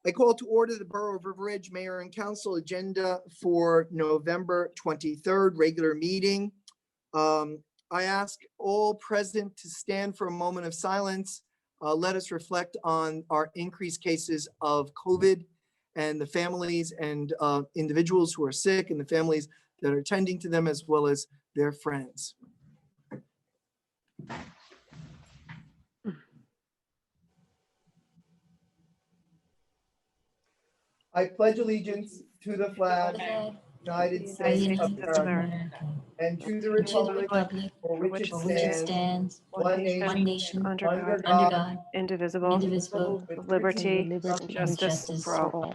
I call to order the Borough of River Ridge Mayor and Council agenda for November 23rd, regular meeting. I ask all present to stand for a moment of silence. Let us reflect on our increased cases of COVID and the families and individuals who are sick and the families that are tending to them, as well as their friends. I pledge allegiance to the flag, United States of America, and to the republic for which it stands, one nation, under God, indivisible, with liberty and and justice for all.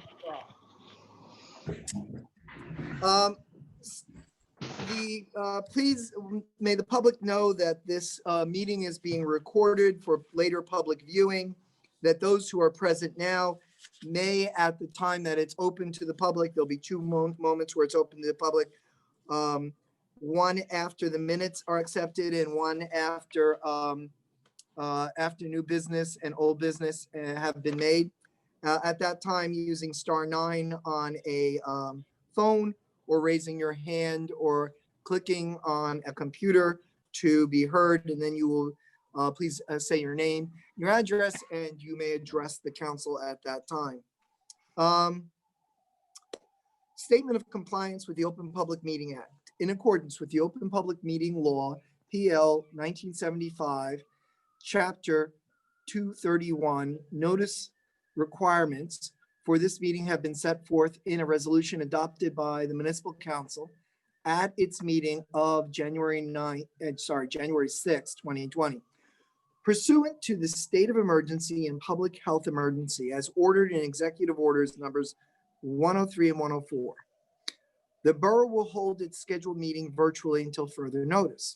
Please may the public know that this meeting is being recorded for later public viewing, that those who are present now may, at the time that it's open to the public, there'll be two moments where it's open to the public. One after the minutes are accepted and one after new business and old business have been made. At that time, using *9 on a phone, or raising your hand or clicking on a computer to be heard, and then you will please say your name, your address, and you may address the council at that time. Statement of compliance with the Open Public Meeting Act. In accordance with the Open Public Meeting Law, PL 1975, Chapter 231, notice requirements for this meeting have been set forth in a resolution adopted by the Municipal Council at its meeting of January 6, 2020. Pursuant to the state of emergency and public health emergency as ordered in Executive Orders numbers 103 and 104, the borough will hold its scheduled meeting virtually until further notice.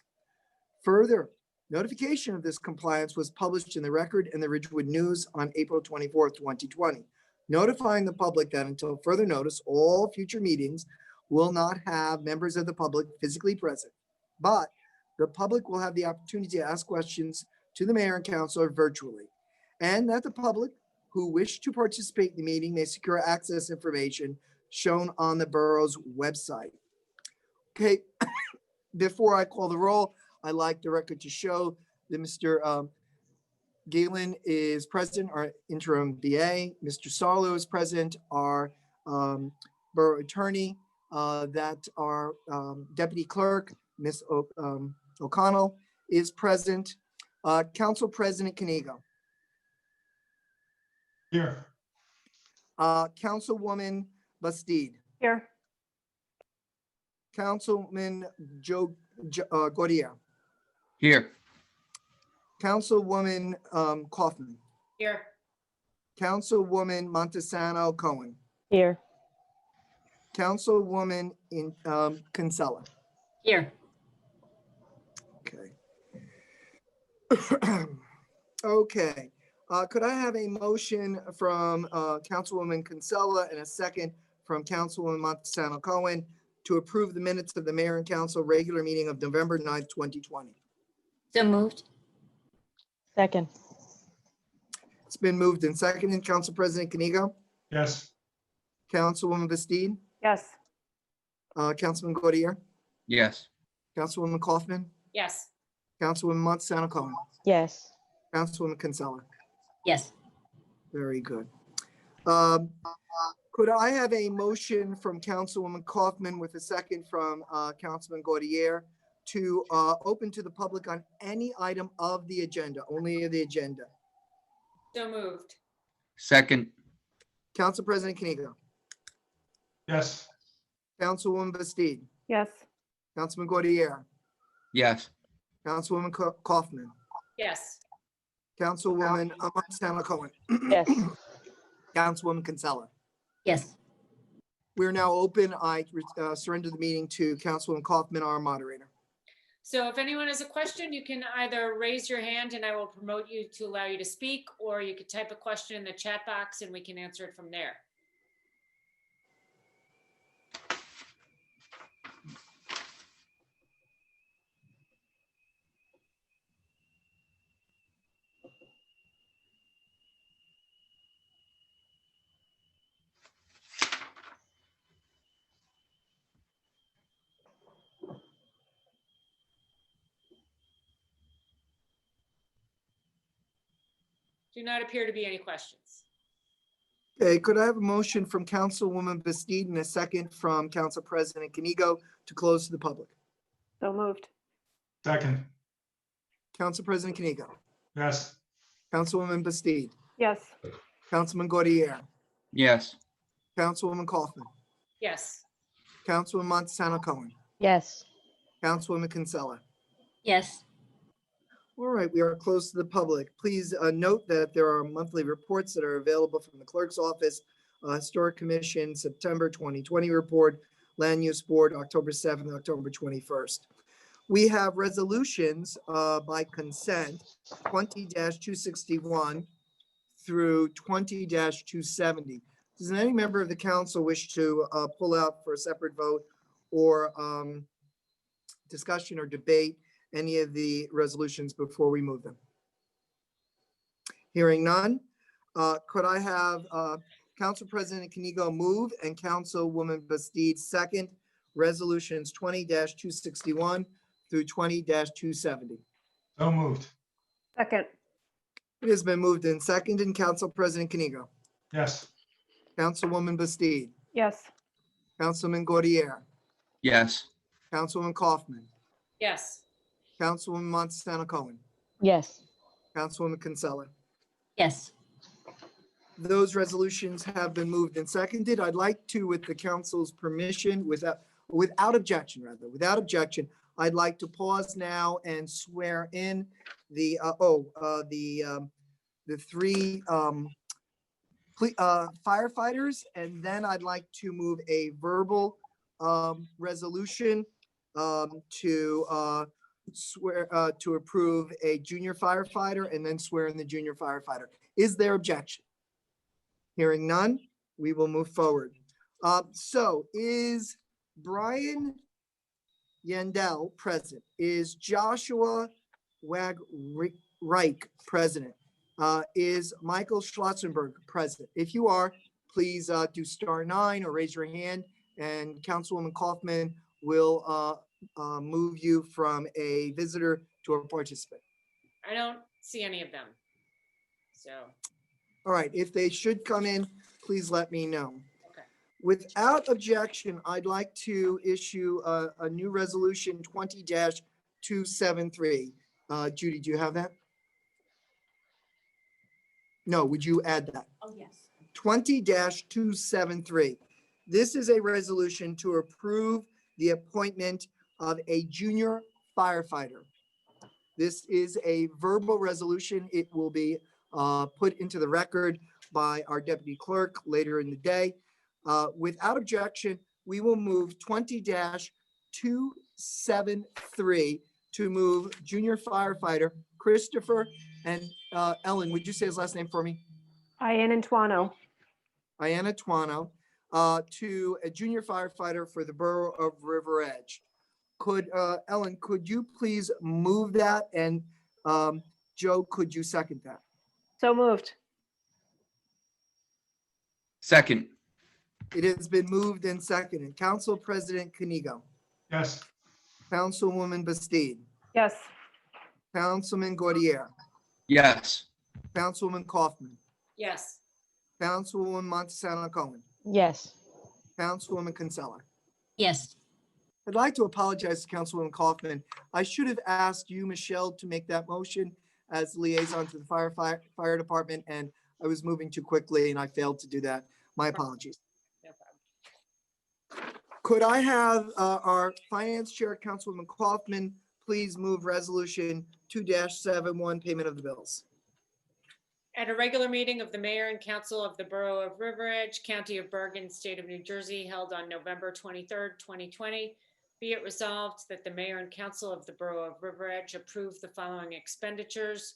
Further notification of this compliance was published in the Record and the Ridgewood News on April 24th, 2020, notifying the public that until further notice, all future meetings will not have members of the public physically present, but the public will have the opportunity to ask questions to the mayor and councilor virtually, and that the public who wish to participate in the meeting may secure access information shown on the borough's website. Okay, before I call the roll, I'd like the record to show that Mr. Galen is present, our interim BA. Mr. Sarlo is present, our borough attorney. That our deputy clerk, Ms. O'Connell, is present. Council President Kanigo. Here. Councilwoman Bastide. Here. Councilman Joe Gaudier. Here. Councilwoman Kaufman. Here. Councilwoman Montesano Cohen. Here. Councilwoman Kinsella. Here. Okay. Okay. Could I have a motion from Councilwoman Kinsella and a second from Councilwoman Montesano Cohen to approve the minutes of the mayor and council regular meeting of November 9th, 2020? So moved. Second. It's been moved and seconded. Council President Kanigo? Yes. Councilwoman Bastide? Yes. Councilman Gaudier? Yes. Councilwoman Kaufman? Yes. Councilwoman Montesano Cohen? Yes. Councilwoman Kinsella? Yes. Very good. Could I have a motion from Councilwoman Kaufman with a second from Councilman Gaudier to open to the public on any item of the agenda, only of the agenda? So moved. Second. Council President Kanigo? Yes. Councilwoman Bastide? Yes. Councilman Gaudier? Yes. Councilwoman Kaufman? Yes. Councilwoman Montesano Cohen? Yes. Councilwoman Kinsella? Yes. We're now open. I surrender the meeting to Councilwoman Kaufman, our moderator. So if anyone has a question, you can either raise your hand and I will promote you to allow you to speak, or you could type a question in the chat box and we can answer it from there. do not appear to be any questions. Okay, could I have a motion from Councilwoman Bastide and a second from Council President Kanigo to close to the public? So moved. second, Council President Kanigo, yes, Councilwoman Bastide, Yes. Councilman Gaudier, yes, Councilwoman Kaufman, Yes, Councilwoman Montesano Cohen, Yes. Councilwoman Kinsella. Yes. All right, we are close to the public. Please note that there are monthly reports that are available from the clerk's office. Historic Commission, September 2020 report, Land Use Board, October 7th, October 21st. We have resolutions by consent, 20-261 through 20-270. Does any member of the council wish to pull out for a separate vote or discussion or debate any of the resolutions before we move them? Hearing none, could I have Council President Kanigo move and Councilwoman Bastide second resolutions 20-261 through 20-270? so moved, Second. It has been moved and seconded. And Council President Kanigo, yes, Councilwoman Bastide, Yes. Councilman Gaudier, yes, Councilwoman Kaufman, yes, Councilwoman Montesano Cohen, Yes. Councilwoman Kinsella. Yes. Those resolutions have been moved and seconded. I'd like to, with the council's permission, without objection, I'd like to pause now and swear in the three firefighters, and then I'd like to move a verbal resolution to swear to approve a junior firefighter and then swear in the junior firefighter. Is there objection? Hearing none, we will move forward. So is Brian Yandel present? Is Joshua Wagreich present? Is Michael Schlotzenberg present? If you are, please do *9 or raise your hand, and Councilwoman Kaufman will move you from a visitor to a participant. I don't see any of them. So, All right, if they should come in, please let me know. Okay. Without objection, I'd like to issue a new resolution 20-273. Judy, do you have that? No, would you add that? Oh, yes. 20-273. This is a resolution to approve the appointment of a junior firefighter. This is a verbal resolution. It will be put into the record by our deputy clerk later in the day. Without objection, we will move 20-273 to move junior firefighter Christopher and Ellen, would you say his last name for me? Ian Antuano. Iana Tuano, to a junior firefighter for the Borough of River Edge. Could, Ellen, could you please move that? And Joe, could you second that? So moved. second, It has been moved and seconded. Council President Kanigo, yes, Councilwoman Bastide, Yes. Councilman Gaudier, yes, Councilwoman Kaufman, yes, Councilwoman Montesano Cohen, Yes. Councilwoman Kinsella. Yes. I'd like to apologize to Councilwoman Kaufman. I should have asked you, Michelle, to make that motion as liaison to the fire department, and I was moving too quickly and I failed to do that. My apologies. no problem. Could I have our Finance Chair, Councilwoman Kaufman, please move Resolution 2-71, payment of the bills? At a regular meeting of the Mayor and Council of the Borough of River Edge, County of Bergen, State of New Jersey, held on November 23rd, 2020, be it resolved that the Mayor and Council of the Borough of River Edge approve the following expenditures.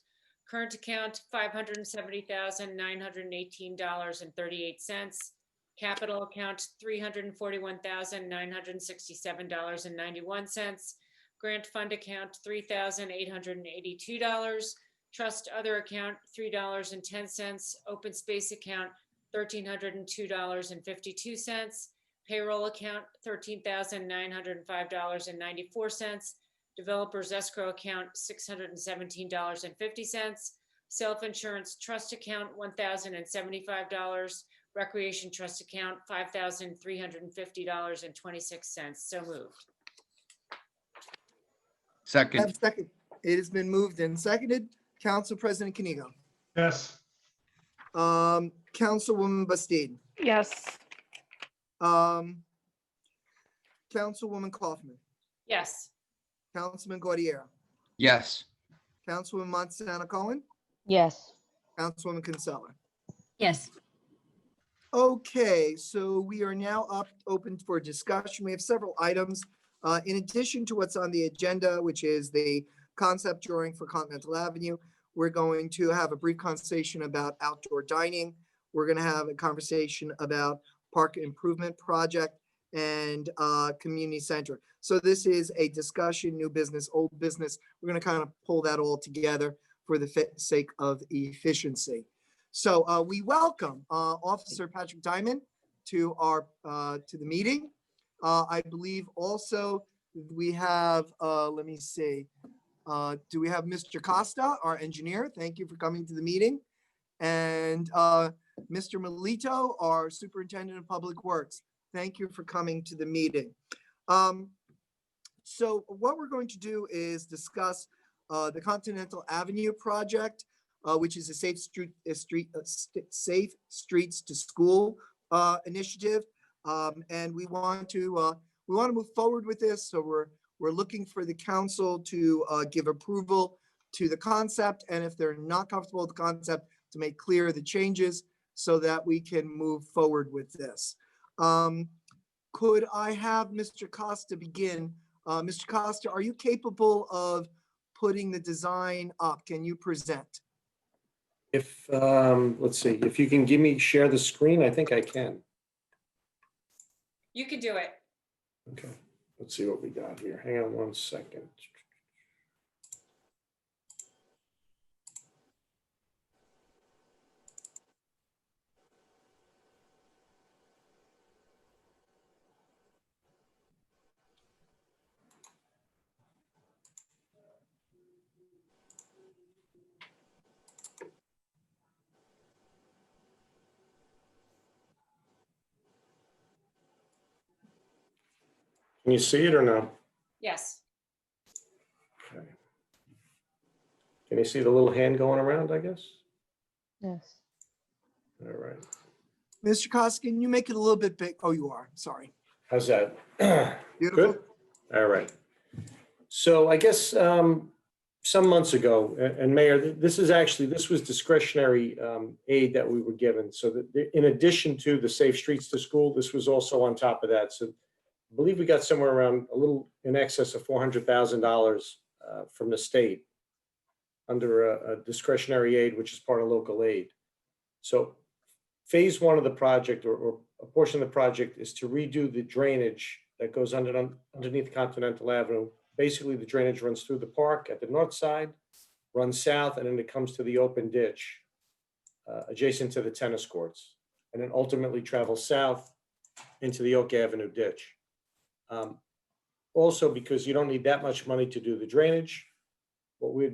Current account, $570,918.38. Capital account, $341,967.91. Grant fund account, $3,882. Trust other account, $3.10. Open space account, $1,302.52. Payroll account, $13,905.94. Developers escrow account, $617.50. self-insurance trust account, $1,075, recreation trust account, $5,350.26. So moved. I have second, a second. It has been moved and seconded. Council President Kanigo. yes, Councilwoman Bastido. Yes. Councilwoman Kaufman. Yes. Councilman Gaudiero. yes, Councilwoman Montesano Cohen. Yes. Councilwoman Kinsella. yes, Okay, so we are now open for discussion. We have several items. In addition to what's on the agenda, which is the concept drawing for Continental Avenue, we're going to have a brief conversation about outdoor dining. We're going to have a conversation about park improvement project and community center. So this is a discussion, new business, old business. We're going to kind of pull that all together for the sake of efficiency. So we welcome Officer Patrick Diamond to our to the meeting. I believe also we have, let me see, do we have Mr. Costa, our engineer? Thank you for coming to the meeting. And Mr. Melito, our Superintendent of Public Works. Thank you for coming to the meeting. So what we're going to do is discuss the Continental Avenue project, which is a safe streets to school initiative, and we want to move forward with this. So we're looking for the council to give approval to the concept, and if they're not comfortable with the concept, to make clear the changes so that we can move forward with this. Could I have Mr. Costa begin? Mr. Costa, are you capable of putting the design up? Can you present? If, let's see, if you can share the screen, I think I can. You can do it. Okay, let's see what we got here. Hang on one second. Can you see it or no? Yes. Okay. Can you see the little hand going around, I guess? Yes. All right. Mr. Costa, can you make it a little bit big? Oh, you are, sorry. How's that? Beautiful. Good? All right. So I guess some months ago, and Mayor, this was discretionary aid that we were given. So that in addition to the Safe Streets to School, this was also on top of that. So I believe we got somewhere around a little in excess of $400,000 from the state under a discretionary aid, which is part of local aid. So phase one of the project, or a portion of the project, is to redo the drainage that goes underneath Continental Avenue. Basically, the drainage runs through the park at the north side, runs south, and then it comes to the open ditch adjacent to the tennis courts, and then ultimately travels south into the Oak Avenue ditch. Also, because you don't need that much money to do the drainage, the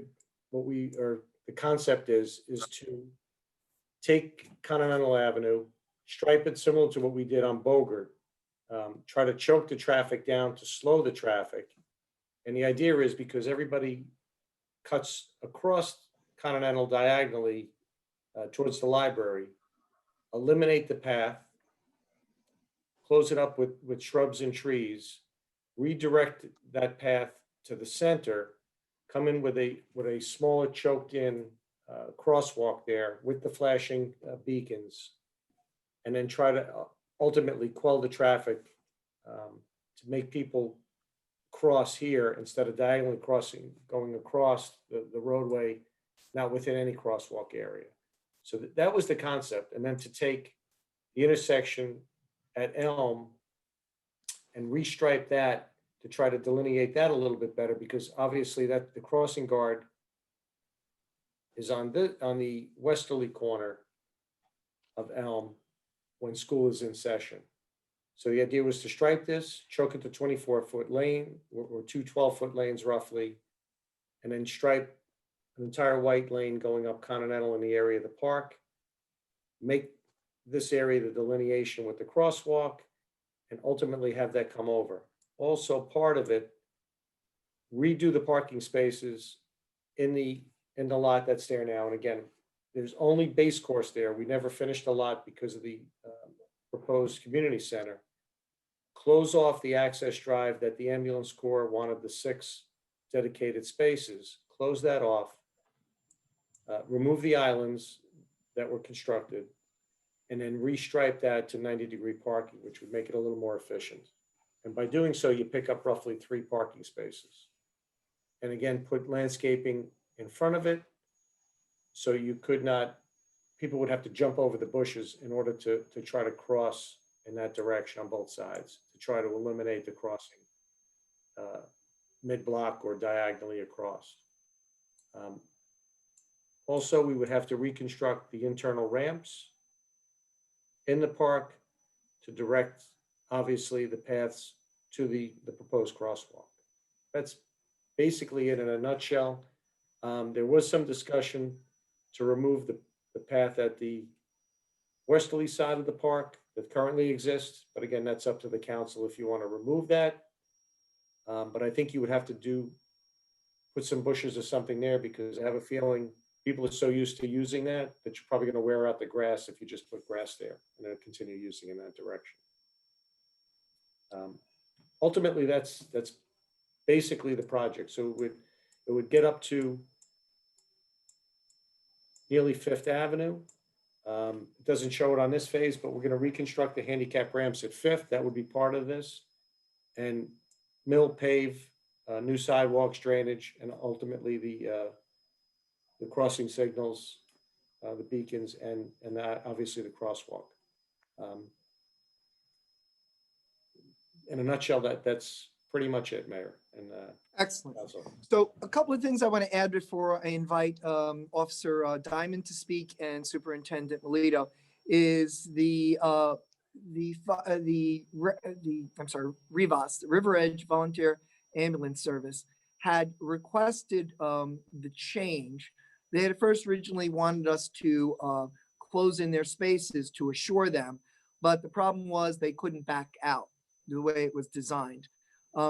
concept is to take Continental Avenue, stripe it similar to what we did on Bogart, try to choke the traffic down to slow the traffic. And the idea is because everybody cuts across Continental diagonally towards the library, eliminate the path, close it up with shrubs and trees, redirect that path to the center, come in with a smaller choked in crosswalk there with the flashing beacons, and then try to ultimately quell the traffic to make people cross here instead of diagonally going across the roadway, not within any crosswalk area. So that was the concept. And then to take the intersection at Elm and restripe that to try to delineate that a little bit better, because obviously that the crossing guard is on the westerly corner of Elm when school is in session. So the idea was to stripe this, choke it to 24-foot lane or two 12-foot lanes roughly, and then stripe an entire white lane going up Continental in the area of the park. Make this area the delineation with the crosswalk and ultimately have that come over. Also, part of it, redo the parking spaces in the lot that's there now. And again, there's only base course there. We never finished the lot because of the proposed community center. Close off the access drive that the ambulance corps wanted the 6 dedicated spaces, close that off, remove the islands that were constructed, and then restripe that to 90-degree parking, which would make it a little more efficient. And by doing so, you pick up roughly 3 parking spaces. And again, put landscaping in front of it, so you could not, people would have to jump over the bushes in order to try to cross in that direction on both sides, to try to eliminate the crossing mid-block or diagonally across. Also, we would have to reconstruct the internal ramps in the park to direct, obviously, the paths to the proposed crosswalk. That's basically it in a nutshell. There was some discussion to remove the path at the westerly side of the park that currently exists, but again, that's up to the council if you want to remove that. But I think you would have to put some bushes or something there, because I have a feeling people are so used to using that you're probably going to wear out the grass if you just put grass there and then continue using in that direction. Ultimately, that's basically the project. So it would get up to nearly Fifth Avenue. It doesn't show it on this phase, but we're going to reconstruct the handicap ramps at Fifth. That would be part of this. And mill, pave, new sidewalks, drainage, and ultimately the crossing signals, the beacons, and obviously the crosswalk. In a nutshell, that's pretty much it, Mayor. And Excellent. that's all. So a couple of things I want to add before I invite Officer Diamond to speak and Superintendent Melito is REVAS, the River Edge Volunteer Ambulance Service, had requested the change. They had first originally wanted us to close in their spaces to assure them, but the problem was they couldn't back out the way it was designed.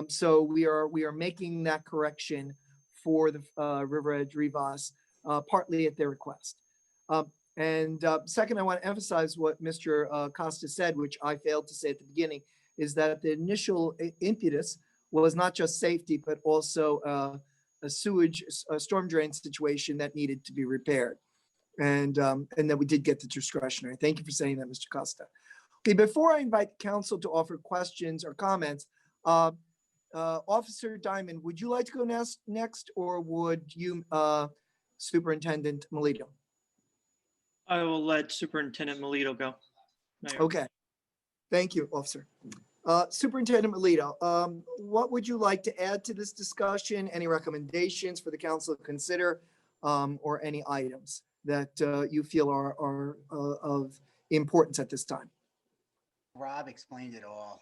So we are making that correction for the River Edge REVAS, partly at their request. Second, I want to emphasize what Mr. Costa said, which I failed to say at the beginning, is that the initial impetus was not just safety, but also a storm drain situation that needed to be repaired. And that we did get the discretionary. Thank you for saying that, Mr. Costa. Okay, before I invite the council to offer questions or comments, Officer Diamond, would you like to go next, or would you, Superintendent Melito? I will let Superintendent Melito go. Mayor. Okay, thank you, Officer. Superintendent Melito, what would you like to add to this discussion? Any recommendations for the council to consider, or any items that you feel are of importance at this time? Rob explained it all.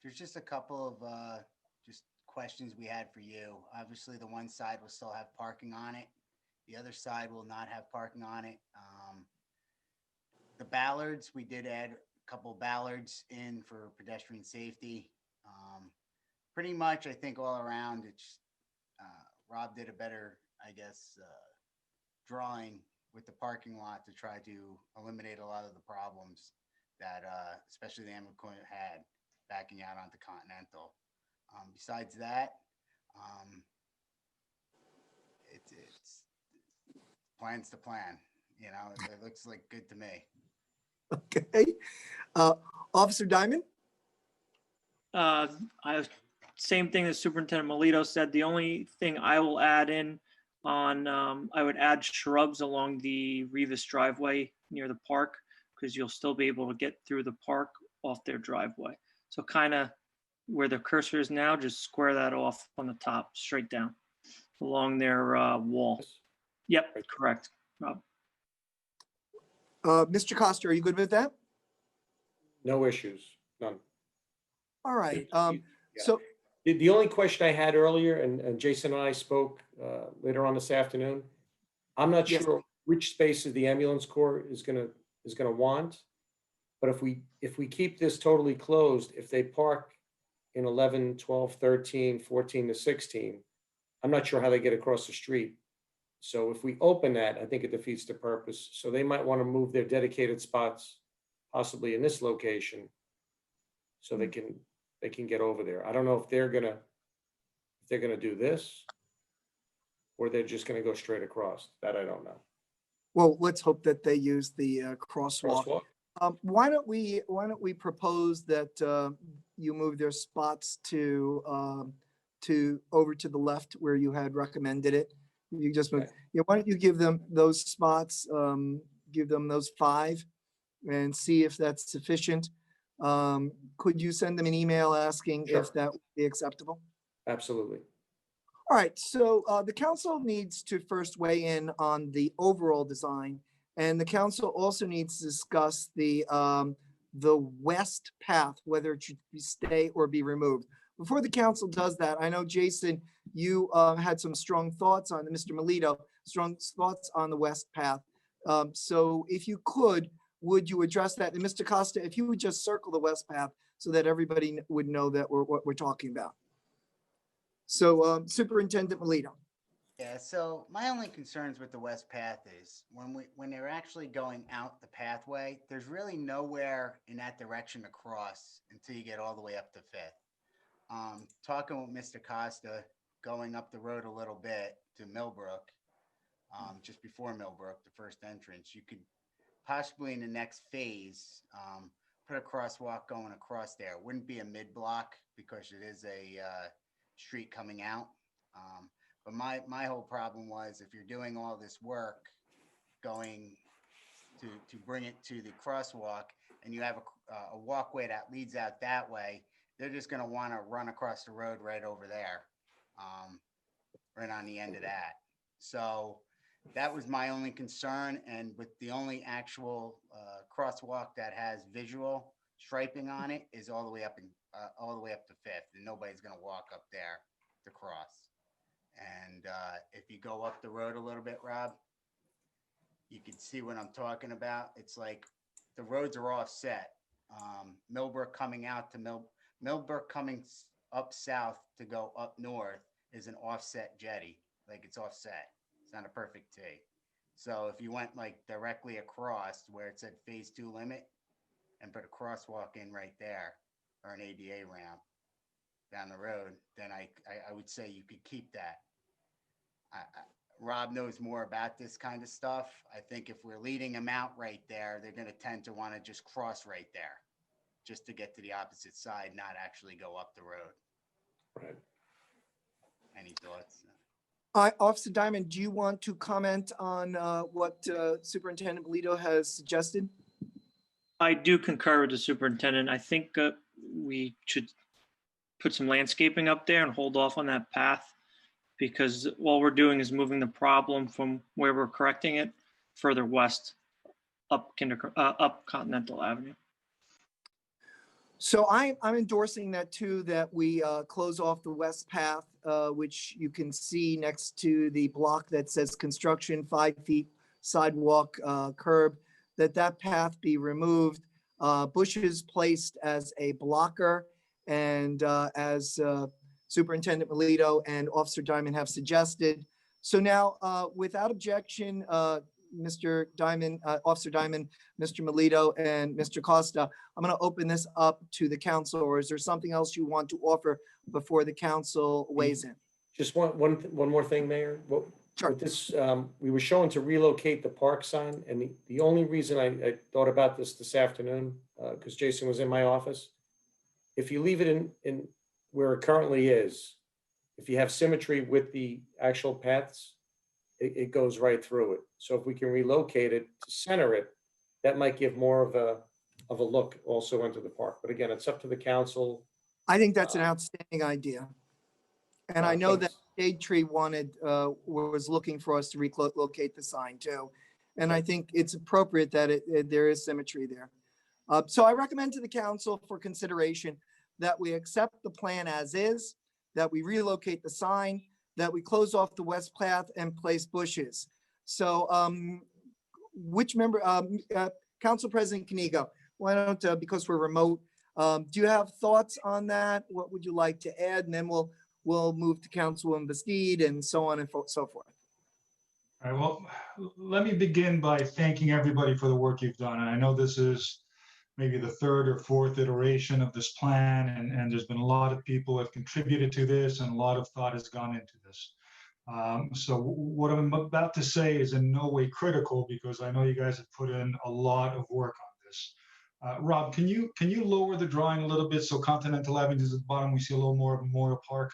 There's just a couple of just questions we had for you. Obviously, the one side will still have parking on it. The other side will not have parking on it. The ballards, we did add a couple ballards in for pedestrian safety. Pretty much, I think all around, it's Rob did a better, I guess, drawing with the parking lot to try to eliminate a lot of the problems that especially the ambulance had backing out onto Continental. Besides that, it's plans to plan. You know, it looks like good to me. Okay. Officer Diamond? Same thing as Superintendent Melito said. The only thing I will add in on, I would add shrubs along the Rivas driveway near the park, because you'll still be able to get through the park off their driveway. So kind of where the cursor is now, just square that off on the top, straight down along their wall. Yep, correct, Rob. Mr. Costa, are you good with that? No issues, none. All right. Yeah. The only question I had earlier, and Jason and I spoke later on this afternoon, I'm not Yes. sure which spaces the ambulance corps is gonna want. But if we keep this totally closed, if they park in 11, 12, 13, 14 to 16, I'm not sure how they get across the street. So if we open that, I think it defeats the purpose. So they might want to move their dedicated spots possibly in this location so they can get over there. I don't know if they're gonna do this or they're just gonna go straight across. That I don't know. Well, let's hope that they use the crosswalk. Crosswalk? Why don't we propose that you move their spots to over to the left where you had recommended it? You just move, Okay. yeah, why don't you give them those spots, give them those 5 and see if that's sufficient? Could you send them an email asking Sure. if that would be acceptable? Absolutely. All right, so the council needs to first weigh in on the overall design, and the council also needs to discuss the west path, whether it should stay or be removed. Before the council does that, I know, Jason, you had some strong thoughts on, Mr. Melito, strong thoughts on the west path. So if you could, would you address that? And Mr. Costa, if you would just circle the west path so that everybody would know that what we're talking about. So Superintendent Melito. Yeah, so my only concerns with the west path is when they're actually going out the pathway, there's really nowhere in that direction to cross until you get all the way up to Fifth. Talking with Mr. Costa, going up the road a little bit to Millbrook, just before Millbrook, the first entrance, you could possibly in the next phase, put a crosswalk going across there. It wouldn't be a mid-block because it is a street coming out. But my whole problem was if you're doing all this work going to bring it to the crosswalk and you have a walkway that leads out that way, they're just going to want to run across the road right over there, right on the end of that. So that was my only concern. And with the only actual crosswalk that has visual striping on it is all the way up to Fifth, and nobody's going to walk up there to cross. And if you go up the road a little bit, Rob, you can see what I'm talking about. It's like the roads are offset. Millbrook coming out to Millbrook coming up south to go up north is an offset jetty. Like it's offset. It's not a perfect T. So if you went like directly across where it said phase 2 limit and put a crosswalk in right there or an ADA ramp down the road, then I would say you could keep that. Rob knows more about this kind of stuff. I think if we're leading them out right there, they're going to tend to want to just cross right there just to get to the opposite side, not actually go up the road. Right. Any thoughts? Officer Diamond, do you want to comment on what Superintendent Melito has suggested? I do concur with the superintendent. I think we should put some landscaping up there and hold off on that path because all we're doing is moving the problem from where we're correcting it further west up Continental Avenue. So I'm endorsing that too, that we close off the west path, which you can see next to the block that says construction 5 feet sidewalk curb, that path be removed, bushes placed as a blocker, and as Superintendent Melito and Officer Diamond have suggested. So now, without objection, Mr. Diamond, Officer Diamond, Mr. Melito, and Mr. Costa, I'm going to open this up to the council, or is there something else you want to offer before the council weighs in? Just one more thing, Mayor. Sure. With this, we were shown to relocate the park sign, and the only reason I thought about this afternoon, because Jason was in my office, if you leave it in where it currently is, if you have symmetry with the actual paths, it goes right through it. So if we can relocate it to center it, that might give more of a look also into the park. But again, it's up to the council. I think that's an outstanding idea. And I know that Thanks. Shade Tree was looking for us to relocate the sign too. And I think it's appropriate that there is symmetry there. So I recommend to the council for consideration that we accept the plan as is, that we relocate the sign, that we close off the west path and place bushes. So which member, Council President Kanigo, why don't, because we're remote, do you have thoughts on that? What would you like to add? And then we'll move to Councilwoman Bastide and so on and so forth. All right, well, let me begin by thanking everybody for the work you've done. And I know this is maybe the third or fourth iteration of this plan, and there's been a lot of people who have contributed to this, and a lot of thought has gone into this. So what I'm about to say is in no way critical, because I know you guys have put in a lot of work on this. Rob, can you lower the drawing a little bit so Continental Avenue is at the bottom, we see a little more of Memorial Park?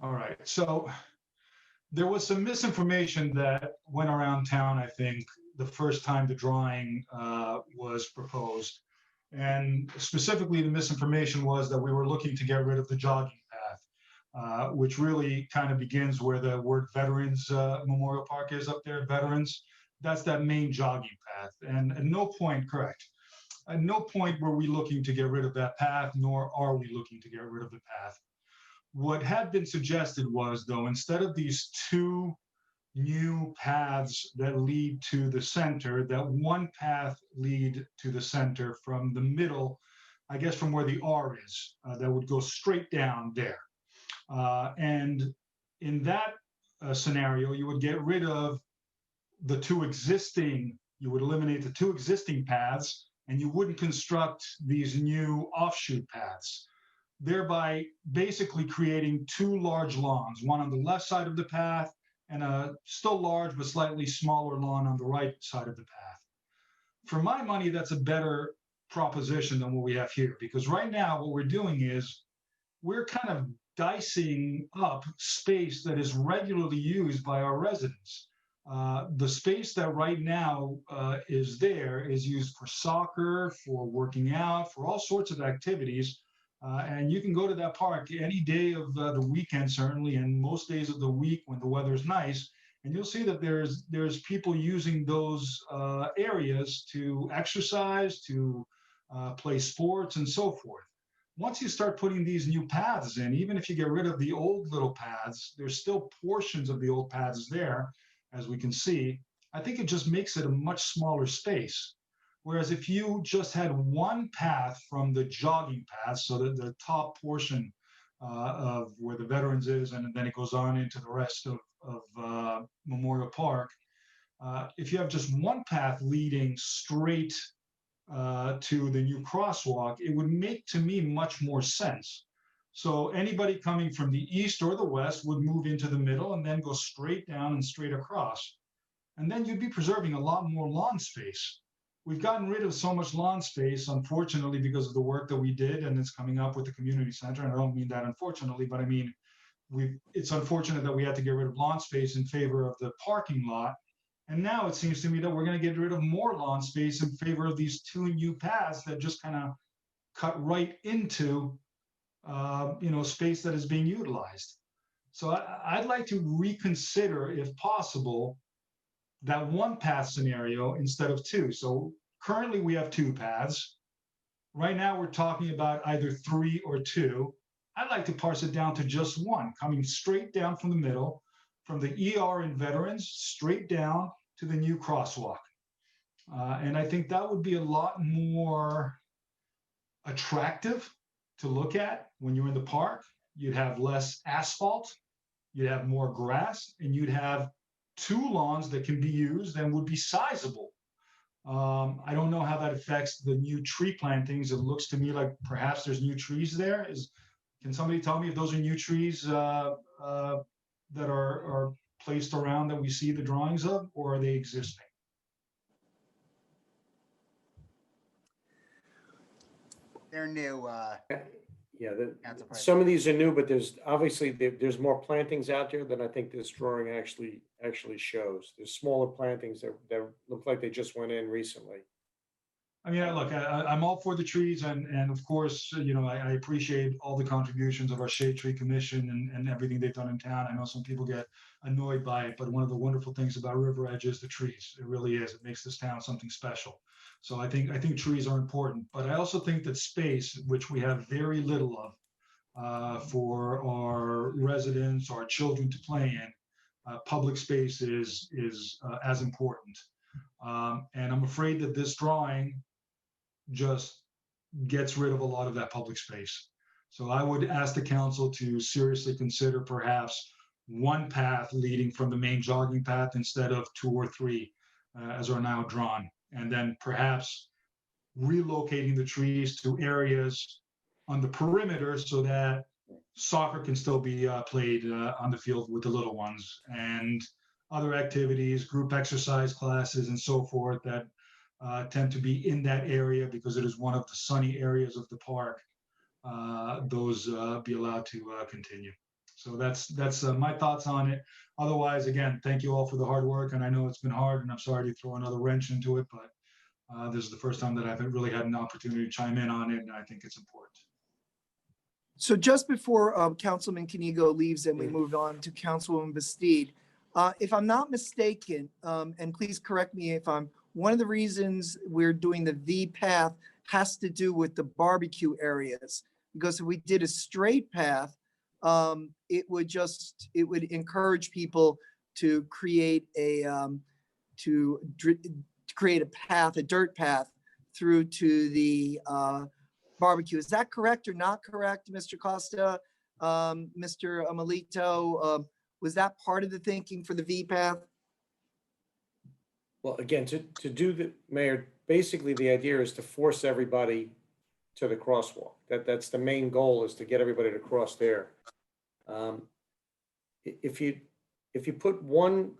All right, so there was some misinformation that went around town, I think, the first time the drawing was proposed. And specifically, the misinformation was that we were looking to get rid of the jogging path, which really kind of begins where the word Veterans Memorial Park is up there, Veterans. That's that main jogging path. And at no point, correct, at no point were we looking to get rid of that path, nor are we looking to get rid of the path. What had been suggested was, though, instead of these two new paths that lead to the center, that one path lead to the center from the middle, I guess from where the R is, that would go straight down there. And in that scenario, you would get rid of the two existing, you would eliminate the two existing paths, and you wouldn't construct these new offshoot paths, thereby basically creating two large lawns, one on the left side of the path and a still large but slightly smaller lawn on the right side of the path. For my money, that's a better proposition than what we have here, because right now what we're doing is we're kind of dicing up space that is regularly used by our residents. The space that right now is there is used for soccer, for working out, for all sorts of activities. And you can go to that park any day of the weekend, certainly, and most days of the week when the weather is nice. And you'll see that there's people using those areas to exercise, to play sports, and so forth. Once you start putting these new paths in, even if you get rid of the old little paths, there's still portions of the old paths there, as we can see. I think it just makes it a much smaller space. Whereas if you just had one path from the jogging path, so that the top portion of where the Veterans is, and then it goes on into the rest of Memorial Park, if you have just one path leading straight to the new crosswalk, it would make, to me, much more sense. So anybody coming from the east or the west would move into the middle and then go straight down and straight across. And then you'd be preserving a lot more lawn space. We've gotten rid of so much lawn space, unfortunately, because of the work that we did, and it's coming up with the community center. And I don't mean that unfortunately, but I mean, it's unfortunate that we had to get rid of lawn space in favor of the parking lot. And now it seems to me that we're going to get rid of more lawn space in favor of these two new paths that just kind of cut right into, space that is being utilized. So I'd like to reconsider, if possible, that one path scenario instead of two. So currently we have two paths. Right now we're talking about either 3 or 2. I'd like to parse it down to just one, coming straight down from the middle, from the ER and Veterans, straight down to the new crosswalk. And I think that would be a lot more attractive to look at when you're in the park. You'd have less asphalt, you'd have more grass, and you'd have 2 lawns that can be used and would be sizable. I don't know how that affects the new tree plantings. It looks to me like perhaps there's new trees there. Can somebody tell me if those are new trees that are placed around that we see the drawings of, or are they existing? They're new, Yeah, Council President. some of these are new, but there's more plantings out there than I think this drawing actually shows. There's smaller plantings that look like they just went in recently. I mean, I'm all for the trees and of course, I appreciate all the contributions of our Shade Tree Commission and everything they've done in town. I know some people get annoyed by it, but one of the wonderful things about River Edge is the trees. It really is. It makes this town something special. So I think trees are important, but I also think that space, which we have very little of, for our residents, our children to play in, public space is as important. And I'm afraid that this drawing just gets rid of a lot of that public space. So I would ask the council to seriously consider perhaps one path leading from the main jogging path instead of 2 or 3 as are now drawn. And then perhaps relocating the trees to areas on the perimeter so that soccer can still be played on the field with the little ones, and other activities, group exercise classes and so forth that tend to be in that area because it is one of the sunny areas of the park. Those be allowed to continue. So that's my thoughts on it. Otherwise, again, thank you all for the hard work, and I know it's been hard, and I'm sorry to throw another wrench into it, but this is the first time that I've really had an opportunity to chime in on it, and I think it's important. So just before Councilman Kanigo leaves and we move on to Councilwoman Bastide, if I'm not mistaken, and please correct me if I'm, one of the reasons we're doing the V path has to do with the barbecue areas. Because if we did a straight path, it would encourage people to create a path, a dirt path through to the barbecue. Is that correct or not correct, Mr. Costa? Mr. Amelito, was that part of the thinking for the V path? Well, again, to do the, Mayor, basically the idea is to force everybody to the crosswalk. That's the main goal, is to get everybody to cross there. If you put one,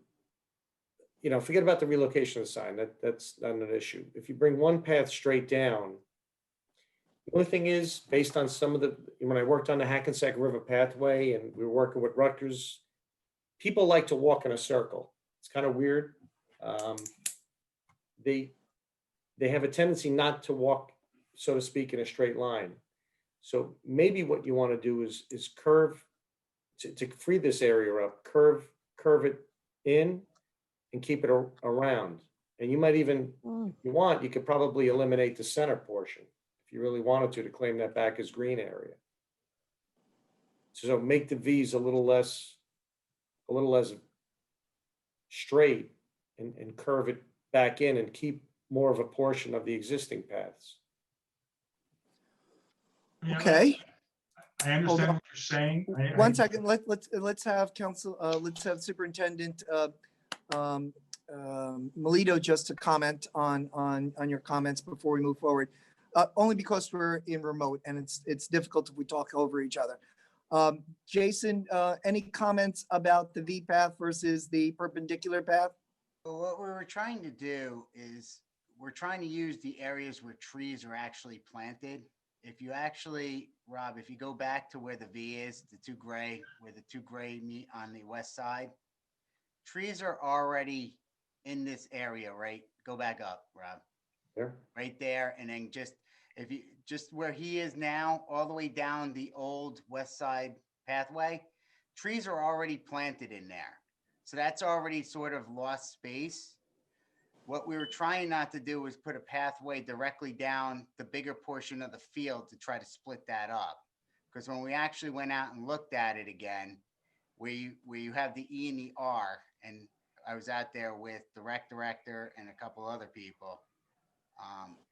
forget about the relocation of the sign, that's not an issue. If you bring one path straight down, the only thing is, based on some of when I worked on the Hackensack River Pathway and we were working with Rutgers, people like to walk in a circle. It's kind of weird. They have a tendency not to walk, so to speak, in a straight line. So maybe what you want to do is curve to free this area up, curve it in and keep it around. And you might even, if you want, you could probably eliminate the center portion if you really wanted to claim that back as green area. So make the V's a little less straight and curve it back in and keep more of a portion of the existing paths. Yeah, Okay, I understand what you're saying. one second, let's have let's have Superintendent Melito just to comment on your comments before we move forward. Only because we're in remote and it's difficult if we talk over each other. Jason, any comments about the V path versus the perpendicular path? Well, what we were trying to do is we're trying to use the areas where trees are actually planted. If you actually, Rob, if you go back to where the V is, where the two gray meet on the west side, trees are already in this area, right? Go back up, Rob. There. Right there, and then just where he is now, all the way down the old west side pathway, trees are already planted in there. So that's already sort of lost space. What we were trying not to do was put a pathway directly down the bigger portion of the field to try to split that up. Because when we actually went out and looked at it again, where you have the E and the R, and I was out there with the rec director and a couple other people.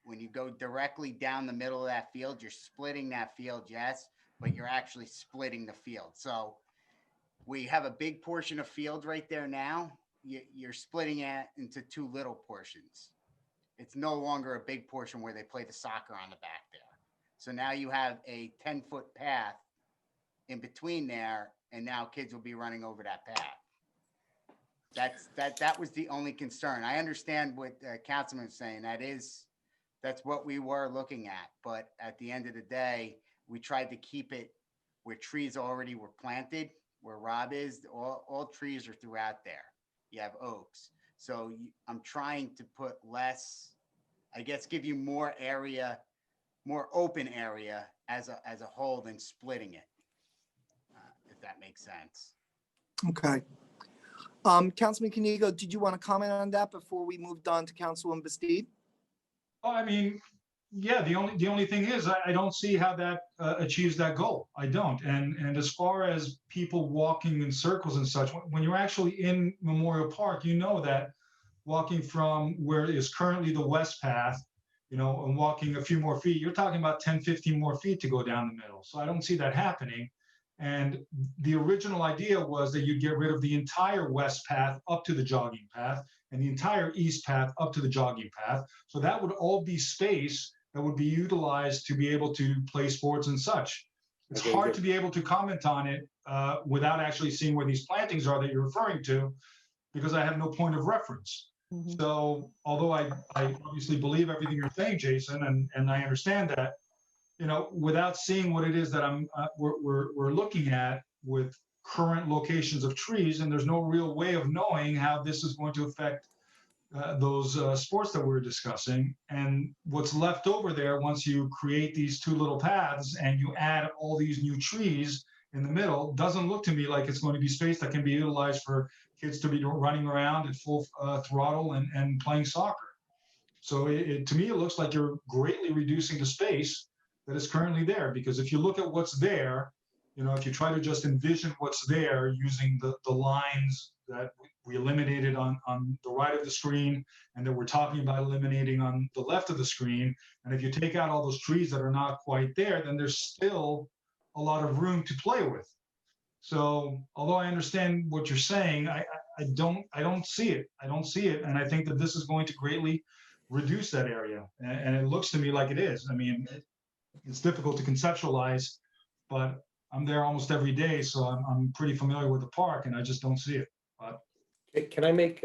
When you go directly down the middle of that field, you're splitting that field, yes, but you're actually splitting the field. So we have a big portion of field right there now. You're splitting it into 2 little portions. It's no longer a big portion where they play the soccer on the back there. So now you have a 10-foot path in between there, and now kids will be running over that path. That was the only concern. I understand what Councilman was saying. That's what we were looking at. But at the end of the day, we tried to keep it where trees already were planted, where Rob is. All trees are throughout there. You have oaks. So I'm trying to put less I guess, give you more area, more open area as a whole than splitting it, if that makes sense. Okay. Councilman Kenigo, did you want to comment on that before we moved on to Councilwoman Bastide? Oh, I mean, yeah, the only thing is I don't see how that achieves that goal. I don't. And as far as people walking in circles and such, when you're actually in Memorial Park, you know that walking from where is currently the west path, you know, and walking a few more feet, you're talking about 10, 15 more feet to go down the middle. So I don't see that happening. And the original idea was that you get rid of the entire west path up to the jogging path and the entire east path up to the jogging path. So that would all be space that would be utilized to be able to play sports and such. It's Okay, hard good. to be able to comment on it without actually seeing where these plantings are that you're referring to, because I have no point of reference. Mhm. So although I obviously believe everything you're saying, Jason, and I understand that, you know, without seeing what it is that we're looking at with current locations of trees, and there's no real way of knowing how this is going to affect those sports that we're discussing. And what's left over there, once you create these two little paths and you add all these new trees in the middle, doesn't look to me like it's going to be space that can be utilized for kids to be running around at full throttle and playing soccer. So to me, it looks like you're greatly reducing the space that is currently there. Because if you look at what's there, you know, if you try to just envision what's there using the lines that we eliminated on the right of the screen and that we're talking about eliminating on the left of the screen, and if you take out all those trees that are not quite there, then there's still a lot of room to play with. So although I understand what you're saying, I don't see it. I don't see it. And I think that this is going to greatly reduce that area. And it looks to me like it is. I mean, it's difficult to conceptualize, but I'm there almost every day, so I'm pretty familiar with the park, and I just don't see it. But Can I make,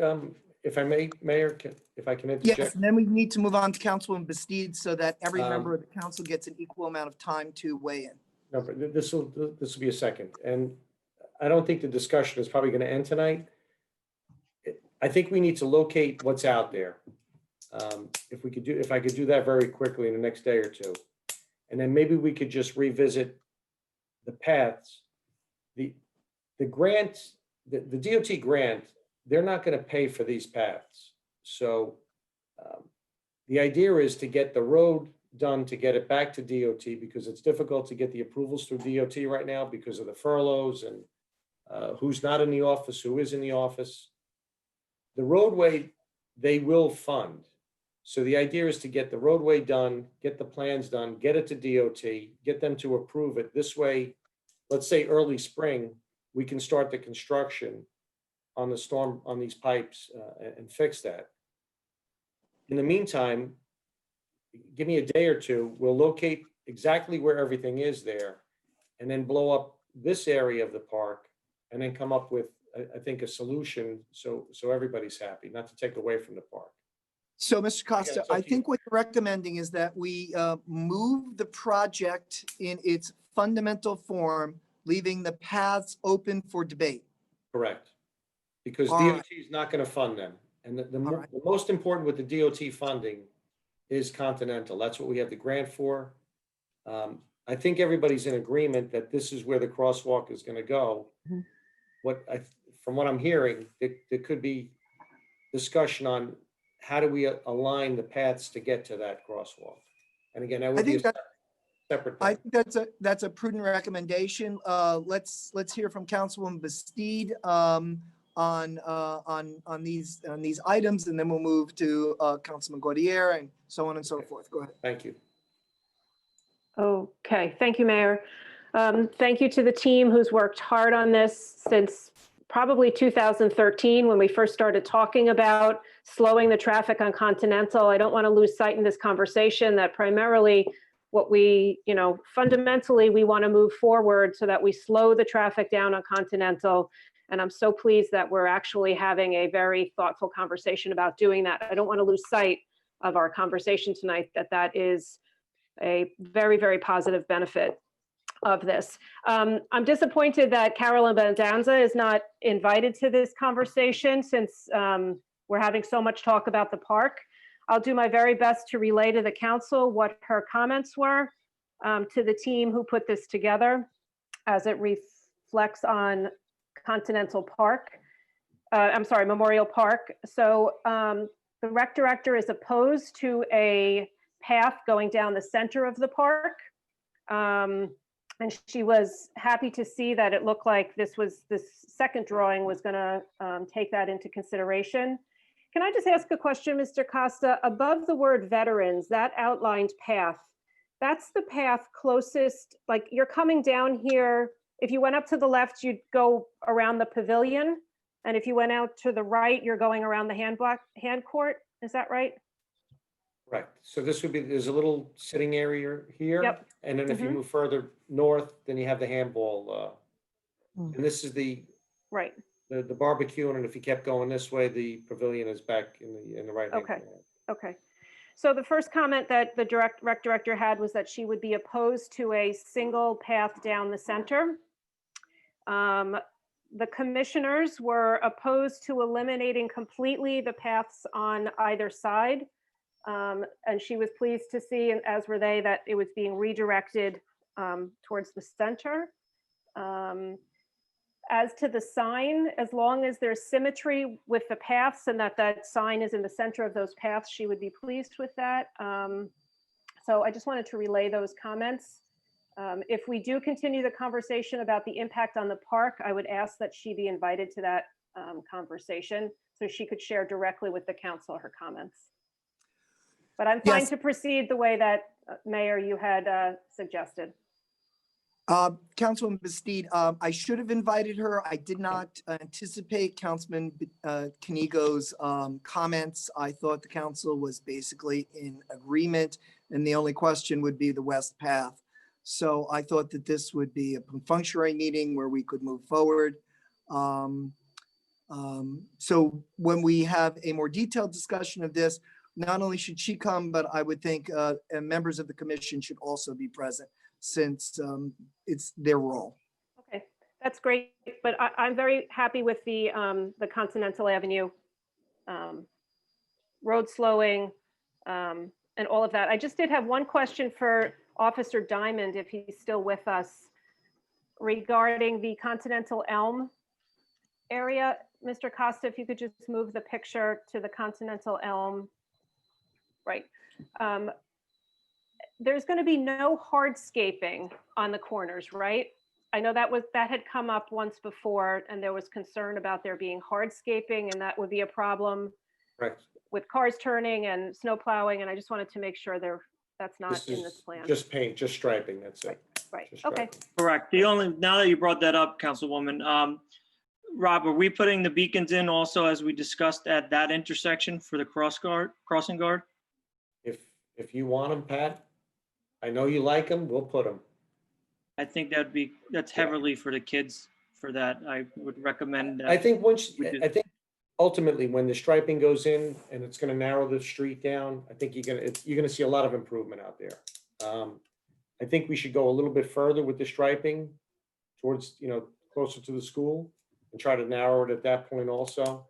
if I may, Mayor, if I can Yes, interject? and then we need to move on to Councilwoman Bastide so that every Um, member of the council gets an equal amount of time to weigh in. No, but this will be a second. And I don't think the discussion is probably going to end tonight. I think we need to locate what's out there. If I could do that very quickly in the next day or two. And then maybe we could just revisit the paths. The grant, the DOT grant, they're not going to pay for these paths. So the idea is to get the road done, to get it back to DOT, because it's difficult to get the approvals through DOT right now because of the furloughs and who's not in the office, who is in the office. The roadway, they will fund. So the idea is to get the roadway done, get the plans done, get it to DOT, get them to approve it. This way, let's say early spring, we can start the construction on these pipes and fix that. In the meantime, give me a day or two, we'll locate exactly where everything is there and then blow up this area of the park and then come up with, I think, a solution so everybody's happy, not to take away from the park. So, Mr. Costa, it's up I to you. think what you're recommending is that we move the project in its fundamental form, leaving the paths open for debate. Correct. Because All DOT right. is not going to fund them. And the right. most important with the DOT funding is Continental. That's what we have the grant for. I think everybody's in agreement that this is where the crosswalk is going to go. Mhm. From what I'm hearing, there could be discussion on how do we align the paths to get to that crosswalk. And again, that I would be a think that, separate I thing. think that's a prudent recommendation. Let's hear from Councilwoman Bastide on these items, and then we'll move to Councilman Gaudier and so on and so Okay. forth. Go ahead. Thank you. Okay, thank you, Mayor. Thank you to the team who's worked hard on this since probably 2013, when we first started talking about slowing the traffic on Continental. I don't want to lose sight in this conversation that primarily what we, fundamentally, we want to move forward so that we slow the traffic down on Continental. And I'm so pleased that we're actually having a very thoughtful conversation about doing that. I don't want to lose sight of our conversation tonight, that is a very, very positive benefit of this. I'm disappointed that Carolyn Bandanza is not invited to this conversation since we're having so much talk about the park. I'll do my very best to relay to the council what her comments were to the team who put this together as it reflects on Continental Park. I'm sorry, Memorial Park. So the rec director is opposed to a path going down the center of the park. And she was happy to see that it looked like this second drawing was gonna take that into consideration. Can I just ask a question, Mr. Costa? Above the word veterans, that outlined path, that's the path closest, like you're coming down here. If you went up to the left, you'd go around the pavilion. And if you went out to the right, you're going around the hand court. Is that right? Right. So this would be, there's a little sitting area here. Yep. And then if you Mhm. move further north, then you have the handball. And this is the Right. barbecue. And if you kept going this way, the pavilion is back in the right hand. Okay. Okay. So the first comment that the rec director had was that she would be opposed to a single path down the center. The commissioners were opposed to eliminating completely the paths on either side. And she was pleased to see, and as were they, that it was being redirected towards the center. As to the sign, as long as there's symmetry with the paths and that sign is in the center of those paths, she would be pleased with that. So I just wanted to relay those comments. If we do continue the conversation about the impact on the park, I would ask that she be invited to that conversation so she could share directly with the council her comments. But I'm fine Yes. to proceed the way that, Mayor, you had suggested. Councilwoman Bastide, I should have invited her. I did not anticipate Councilman Canigo's comments. I thought the council was basically in agreement, and the only question would be the west path. So I thought that this would be a functionary meeting where we could move forward. So when we have a more detailed discussion of this, not only should she come, but I would think members of the commission should also be present, since it's their role. Okay, that's great. But I'm very happy with the Continental Avenue road slowing and all of that. I just did have one question for Officer Diamond, if he's still with us, regarding the Continental Elm area. Mr. Costa, if you could just move the picture to the Continental Elm. Right. There's going to be no hardscaping on the corners, right? I know that had come up once before, and there was concern about there being hardscaping, and that would be a problem Right. with cars turning and snow plowing. And I just wanted to make sure that's not This in this is plan. just paint, just striping, that's it. Right. Just Okay. striping. Correct. Now that you brought that up, Councilwoman, Rob, are we putting the beacons in also as we discussed at that intersection for the crossing guard? If you want them, Pat, I know you like them, we'll put them. I think that's heavily for the kids for that. I would recommend. I think we do. I think ultimately, when the striping goes in and it's gonna narrow the street down, I think you're gonna see a lot of improvement out there. I think we should go a little bit further with the striping towards, closer to the school and try to narrow it at that point also,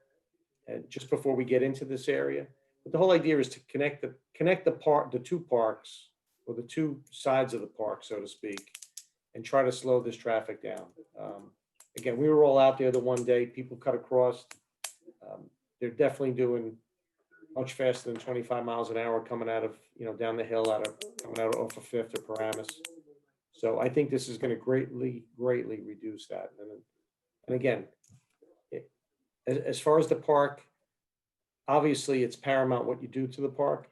and just before we get into this area. But the whole idea is to connect the two parks, or the two sides of the park, so to speak, and try to slow this traffic down. Again, we were all out there the one day, people cut across. They're definitely doing much faster than 25 miles an hour coming out of, down the hill coming out off of Fifth or Paramus. So I think this is going to greatly reduce that. And again, as far as the park, obviously it's paramount what you do to the park.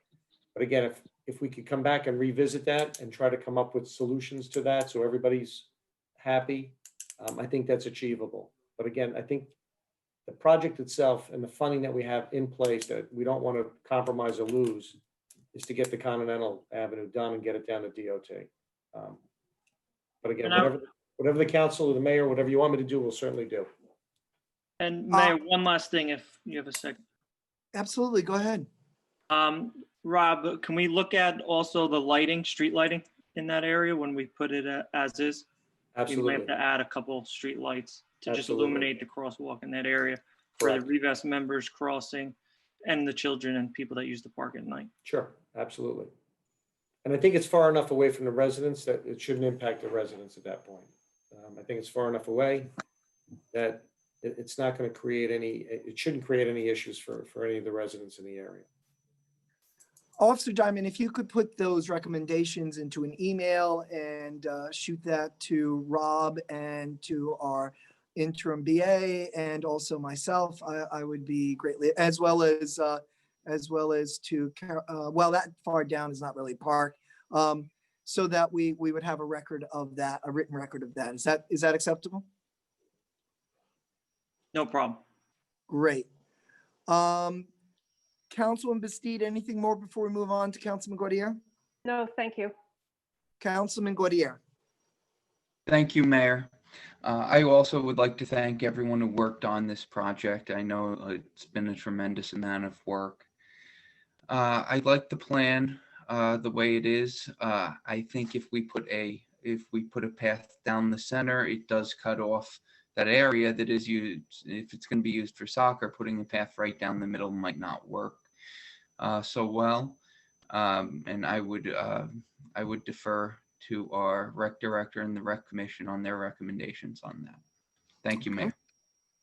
But again, if we could come back and revisit that and try to come up with solutions to that so everybody's happy, I think that's achievable. But again, I think the project itself and the funding that we have in place that we don't want to compromise or lose is to get the Continental Avenue done and get it down to DOT. But again, whatever the council or the mayor, whatever you want me to do, we'll certainly do. And Mayor, one last thing, if you have a second. Absolutely, go ahead. Rob, can we look at also the lighting, street lighting in that area when we put it as is? We might Absolutely. have to add a couple street lights to just Absolutely. illuminate the crosswalk in that area for the Correct. Revest members crossing. and the children and people that use the park at night. Sure, absolutely. And I think it's far enough away from the residents that it shouldn't impact the residents at that point. I think it's far enough away that it's not going to create any, it shouldn't create any issues for any of the residents in the area. Officer Diamond, if you could put those recommendations into an email and shoot that to Rob and to our interim BA and also myself, I would be greatly, as well as to, well, that far down is not really park, so that we would have a record of that, a written record of that. Is that acceptable? No problem. Great. Councilman Bastide, anything more before we move on to Councilman Gaudier? No, thank you. Councilman Gaudier. Thank you, Mayor. I also would like to thank everyone who worked on this project. I know it's been a tremendous amount of work. I like the plan the way it is. I think if we put a path down the center, it does cut off that area that is used. If it's going to be used for soccer, putting a path right down the middle might not work so well. And I would defer to our rec director and the rec commission on their recommendations on that. Thank you, Mayor.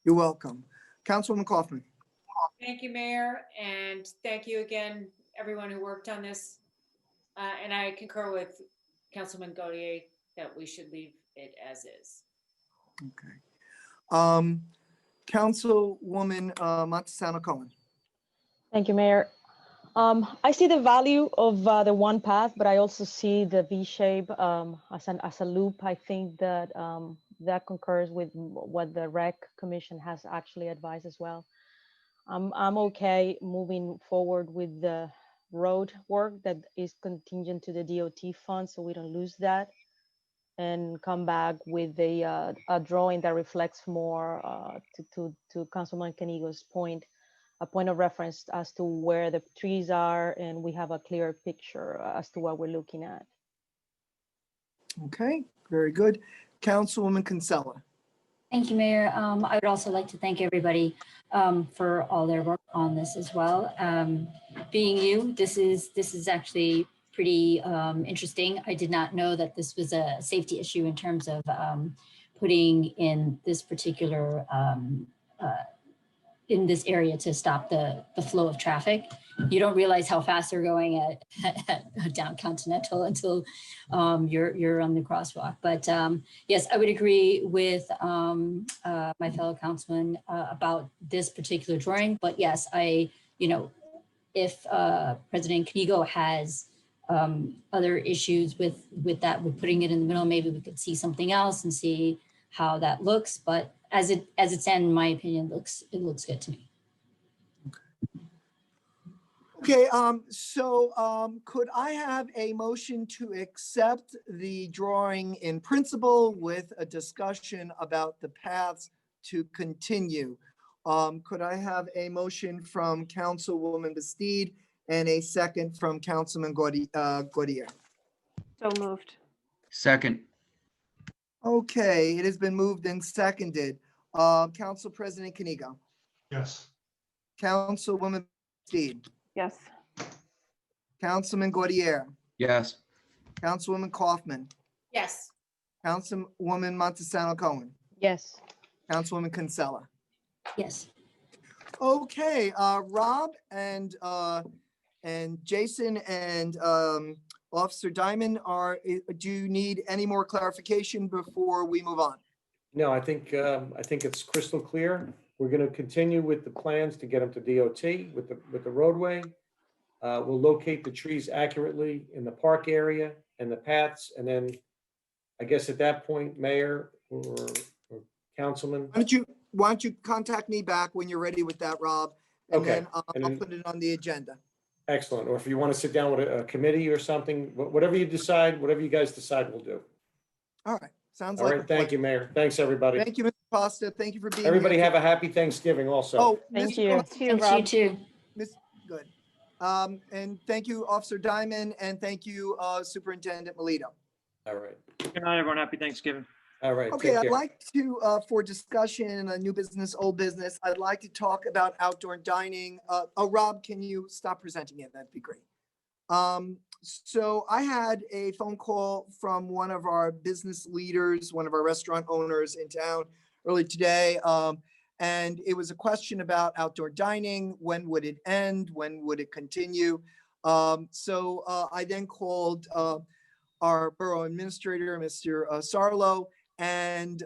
You're welcome. Councilwoman Kaufman. Thank you, Mayor, and thank you again, everyone who worked on this. And I concur with Councilman Gaudier that we should leave it as is. Okay. Councilwoman Montesano Cohen. Thank you, Mayor. I see the value of the one path, but I also see the V shape as a loop. I think that that concurs with what the Rec Commission has actually advised as well. I'm okay moving forward with the road work that is contingent to the DOT fund, so we don't lose that, and come back with a drawing that reflects more to Councilman Canigo's point, a point of reference as to where the trees are, and we have a clear picture as to what we're looking at. Okay, very good. Councilwoman Kinsella. Thank you, Mayor. I would also like to thank everybody for all their work on this as well. Being you, this is actually pretty interesting. I did not know that this was a safety issue in terms of putting in this particular in this area to stop the flow of traffic. You don't realize how fast they're going at down Continental until you're on the crosswalk. But yes, I would agree with my fellow councilman about this particular drawing. But yes, if President Canigo has other issues with that, with putting it in the middle, maybe we could see something else and see how that looks. But as it's in my opinion, it looks good to me. Okay, could I have a motion to accept the drawing in principle with a discussion about the paths to continue? Could I have a motion from Councilwoman Bastide and a second from Councilman Gaudier? So moved. Second. Okay, it has been moved and seconded. Council President Canigo. Yes. Councilwoman Bastide. Yes. Councilman Gaudier. Yes. Councilwoman Kaufman. Yes. Councilwoman Montesano Cohen. Yes. Councilwoman Kinsella. Yes. Okay, Rob and Jason and Officer Diamond, do you need any more clarification before we move on? No, I think it's crystal clear. We're going to continue with the plans to get them to DOT with the roadway. We'll locate the trees accurately in the park area and the paths. And then I guess at that point, Mayor or Councilman. Why don't you contact me back when you're ready with that, Rob? And Okay. then I'll put it on the agenda. Excellent. Or if you want to sit down with a committee or something, whatever you decide, whatever you guys decide, we'll do. All right, sounds All like. right. Thank you, Mayor. Thanks, everybody. Thank you, Mr. Costa. Thank you for being here. Everybody have a happy Thanksgiving also. Oh, Thank Mr. you. Costa, You, Thank you Rob. too. Good. And thank you, Officer Diamond, and thank you, Superintendent Melito. All right. Good night, everyone. Happy Thanksgiving. All right, Okay, take I'd care. like to, for discussion, new business, old business, I'd like to talk about outdoor dining. Rob, can you stop presenting it? That'd be great. So I had a phone call from one of our business leaders, one of our restaurant owners in town early today. And it was a question about outdoor dining. When would it end? When would it continue? So I then called our borough administrator, Mr. Sarlo, and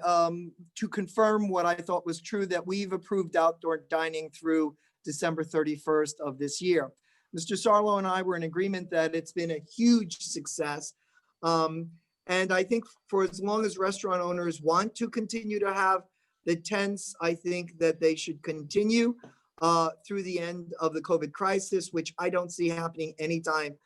to confirm what I thought was true, that we've approved outdoor dining through December 31st of this year. Mr. Sarlo and I were in agreement that it's been a huge success. And I think for as long as restaurant owners want to continue to have the tents, I think that they should continue through the end of the COVID crisis, which I don't see happening anytime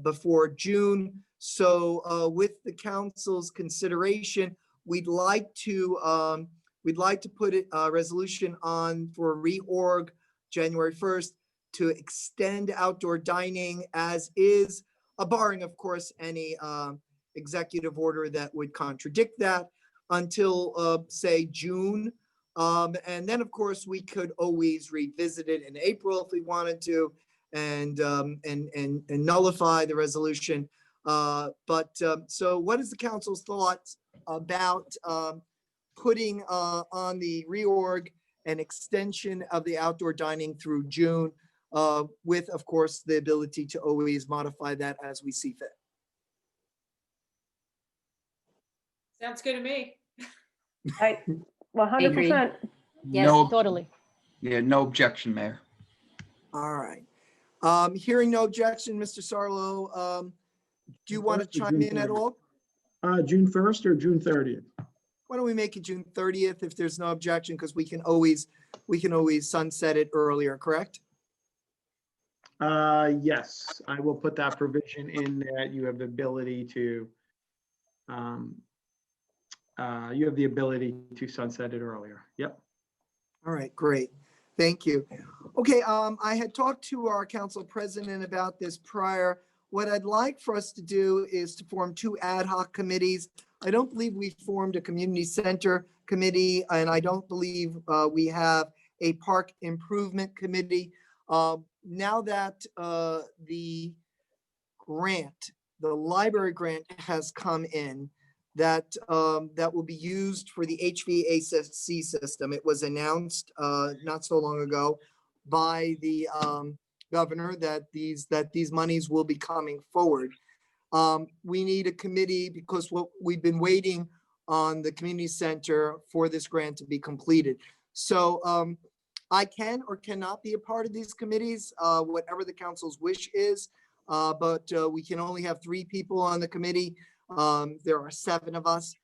before June. So with the council's consideration, we'd like to put a resolution on for reorg January 1st to extend outdoor dining as is, barring, of course, any executive order that would contradict that, until say June. And then, of course, we could always revisit it in April if we wanted to, and nullify the resolution. So what is the council's thoughts about putting on the reorg an extension of the outdoor dining through June, with, of course, the ability to always modify that as we see fit? Sounds good to me. I, 100%. Yes. No, Totally. yeah, no objection, Mayor. All right. Hearing no objection, Mr. Sarlo, do you want to chime in at all? June 1st or June 30th? Why don't we make it June 30th if there's no objection, because we can always sunset it earlier, correct? Yes, I will put that provision in that you have the ability to, sunset it earlier. Yep. All right, great. Thank you. Okay, I had talked to our council president about this prior. What I'd like for us to do is to form two ad hoc committees. I don't believe we formed a community center committee, and I don't believe we have a park improvement committee. Now that the library grant has come in, that will be used for the HVAC system. It was announced not so long ago by the governor that these monies will be coming forward. We need a committee because we've been waiting on the community center for this grant to be completed. So I can or cannot be a part of these committees, whatever the council's wish is, but we can only have 3 people on the committee. There are 7 of us.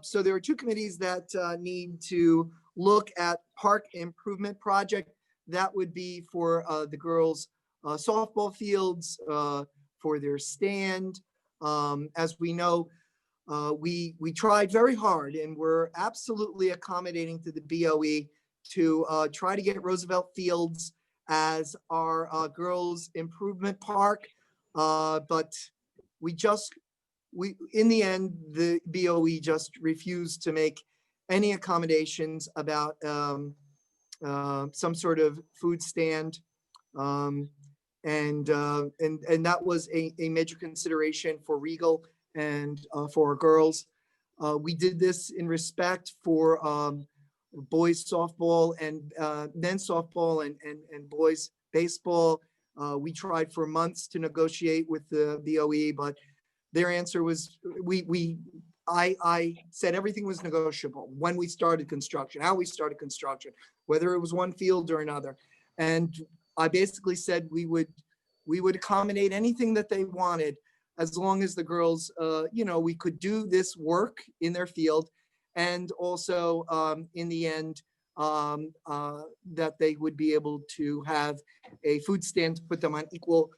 So there are 2 committees that need to look at park improvement project. That would be for the girls' softball fields, for their stand. As we know, we tried very hard, and we're absolutely accommodating to the BOE to try to get Roosevelt Fields as our girls' improvement park. But in the end, the BOE just refused to make any accommodations about some sort of food stand. And that was a major consideration for Regal and for our girls. We did this in respect for boys softball and men's softball and boys baseball. We tried for months to negotiate with the BOE, but their answer was, I said everything was negotiable when we started construction, how we started construction, whether it was one field or another. And I basically said we would accommodate anything that they wanted, as long as the girls, we could do this work in their field, and also in the end, that they would be able to have a food stand to put them on equal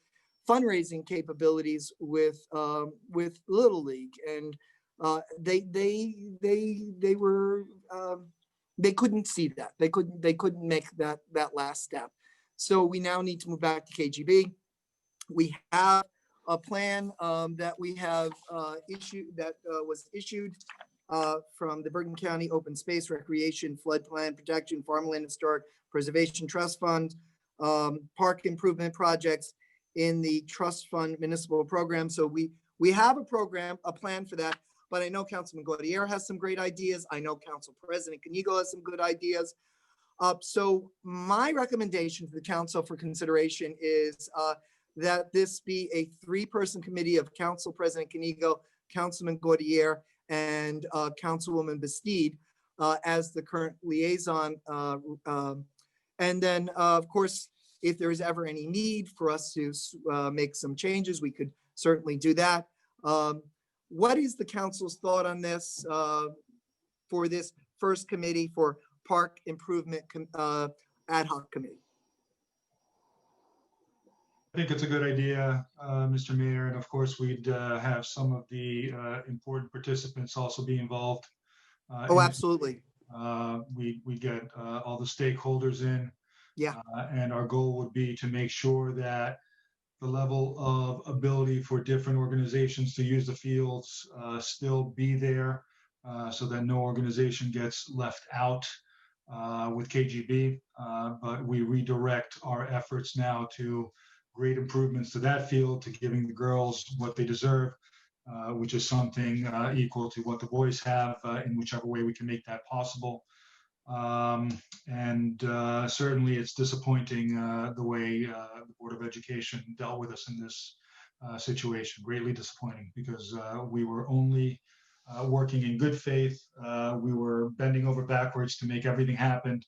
fundraising capabilities with Little League. And they couldn't see that. They couldn't make that last step. So we now need to move back to KGB. We have a plan that we have issued, that was issued from the Bergen County Open Space Recreation Floodplain Protection Farmland Historic Preservation Trust Fund, park improvement projects in the trust fund municipal program. So we have a program, a plan for that, but I know Councilman Gaudier has some great ideas. I know Council President Kanigo has some good ideas. So my recommendation to the council for consideration is that this be a 3-person committee of Council President Kanigo, Councilman Gaudier, and Councilwoman Bastide as the current liaison. And then, of course, if there is ever any need for us to make some changes, we could certainly do that. What is the council's thought on this for this first committee for Park Improvement Ad Hoc Committee? I think it's a good idea, Mr. Mayor, and of course, we'd have some of the important participants also be involved. Oh, absolutely. We get all the stakeholders in. Yeah. And our goal would be to make sure that the level of ability for different organizations to use the fields still be there, so that no organization gets left out with KGB. But we redirect our efforts now to great improvements to that field, to giving the girls what they deserve, which is something equal to what the boys have, in whichever way we can make that possible. And certainly it's disappointing the way the Board of Education dealt with us in this situation. Greatly disappointing, because we were only working in good faith. We were bending over backwards to make everything happen.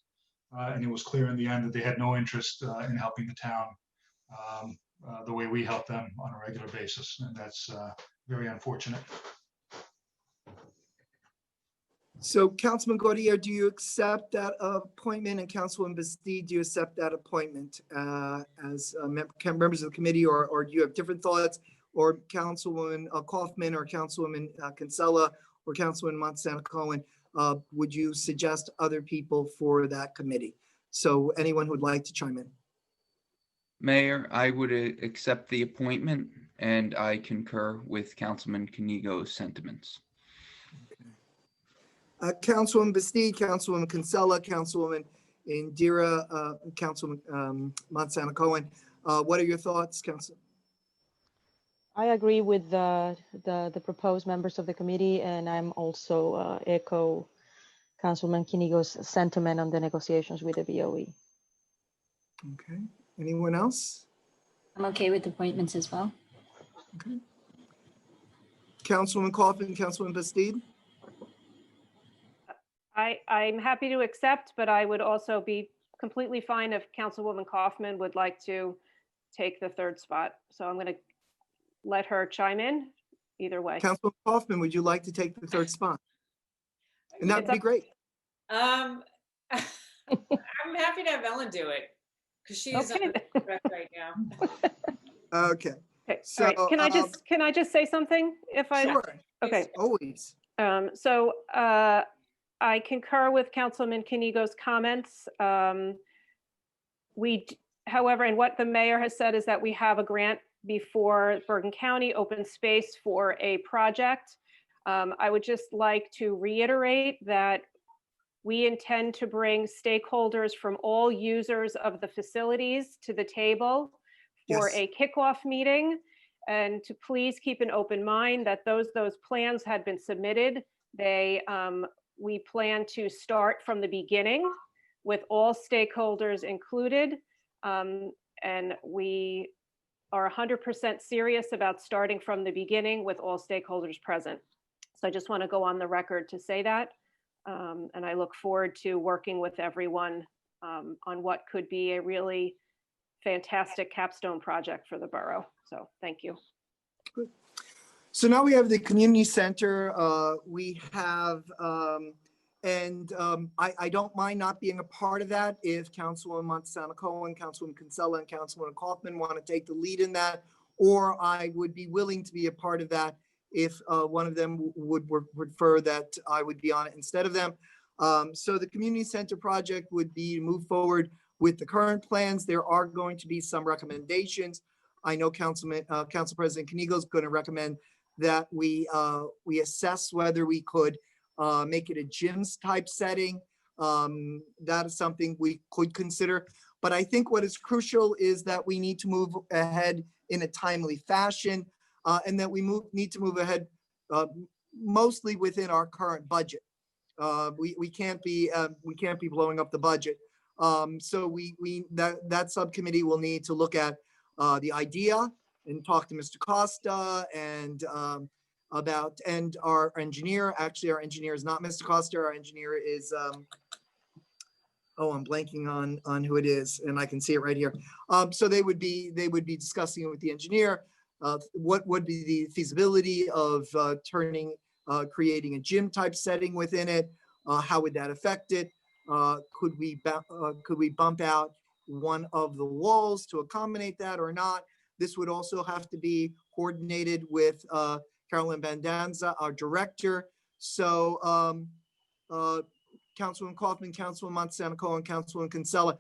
And it was clear in the end that they had no interest in helping the town the way we help them on a regular basis. And that's very unfortunate. So Councilman Gaudier, do you accept that appointment, and Councilwoman Bastide, do you accept that appointment as members of the committee, or do you have different thoughts? Or Councilwoman Kaufman, or Councilwoman Kinsella, or Councilwoman Montesano-Cohen, would you suggest other people for that committee? So anyone who would like to chime in. Mayor, I would accept the appointment, and I concur with Councilman Kanigo's sentiments. Councilwoman Bastide, Councilwoman Kinsella, Councilwoman Indira, Councilwoman Montesano-Cohen. What are your thoughts, Council? I agree with the proposed members of the committee, and I'm also echo Councilman Kanigo's sentiment on the negotiations with the BOE. Okay. Anyone else? I'm okay with appointments as well. Okay. Councilwoman Kaufman, Councilwoman Bastide? I'm happy to accept, but I would also be completely fine if Councilwoman Kaufman would like to take the 3rd spot. So I'm going to let her chime in either way. Councilwoman Kaufman, would you like to take the 3rd spot? And that would be great. I'm happy to have Ellen do it, because she is Okay. on the rec right now. Okay. Okay, So, all right. Can I just say something if I? Sure. Okay. Always. So I concur with Councilman Kanigo's comments. However, and what the mayor has said is that we have a grant before Bergen County Open Space for a project. I would just like to reiterate that we intend to bring stakeholders from all users of the facilities to the table for Yes. a kickoff meeting, and to please keep an open mind that those plans had been submitted. We plan to start from the beginning with all stakeholders included, and we are 100% serious about starting from the beginning with all stakeholders present. So I just want to go on the record to say that. And I look forward to working with everyone on what could be a really fantastic capstone project for the borough. So thank you. Good. So now we have the community center. We have, I don't mind not being a part of that if Councilwoman Montesano-Cohen, Councilwoman Kinsella, and Councilwoman Kaufman want to take the lead in that, or I would be willing to be a part of that if one of them would prefer that I would be on it instead of them. So the community center project would be to move forward with the current plans. There are going to be some recommendations. I know Council President Kanigo is going to recommend that we assess whether we could make it a gyms type setting. That is something we could consider. But I think what is crucial is that we need to move ahead in a timely fashion, and that we need to move ahead mostly within our current budget. We can't be blowing up the budget. So that subcommittee will need to look at the idea and talk to Mr. Costa and and our engineer. Actually, our engineer is not Mr. Costa. Our engineer is I'm blanking on who it is, and I can see it right here. So they would be discussing it with the engineer. What would be the feasibility of creating a gym type setting within it? How would that affect it? Could we bump out one of the walls to accommodate that or not? This would also have to be coordinated with Carolyn Bandanza, our director. So Councilman Kaufman, Councilman Montesanoco, and Councilman Kinsella,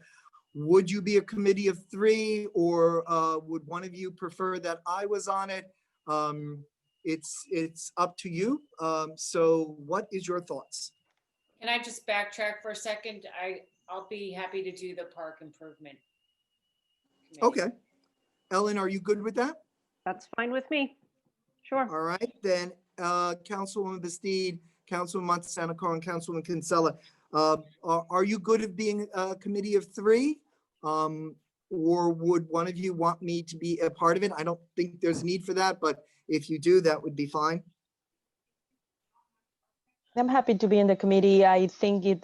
would you be a committee of 3, or would one of you prefer that I was on it? It's up to you. So what is your thoughts? Can I just backtrack for a second? I'll be happy to do the park improvement committee. Okay. Ellen, are you good with that? That's fine with me. Sure. All right, then Councilwoman Bastide, Councilman Montesanoco, and Councilman Kinsella, are you good at being a committee of 3? Or would one of you want me to be a part of it? I don't think there's a need for that, but if you do, that would be fine. I'm happy to be in the committee. I think it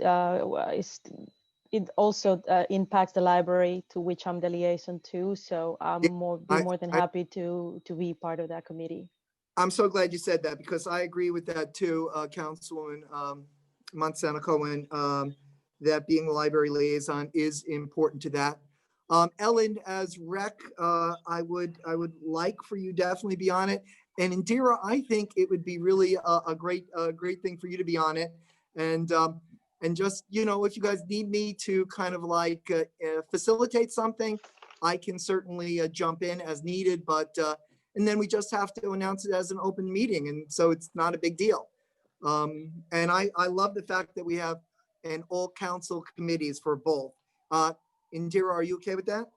also impacts the library, to which I'm the liaison to. So I'm more than happy to be part of that committee. I'm so glad you said that, because I agree with that too, Councilwoman Montesanoco, and that being the library liaison is important to that. Ellen, as rec, I would like for you definitely be on it. And Indira, I think it would be really a great thing for you to be on it. And just, if you guys need me to kind of like facilitate something, I can certainly jump in as needed, but and then we just have to announce it as an open meeting. And so it's not a big deal. And I love the fact that we have an all council committees for both. Indira, are you okay with that?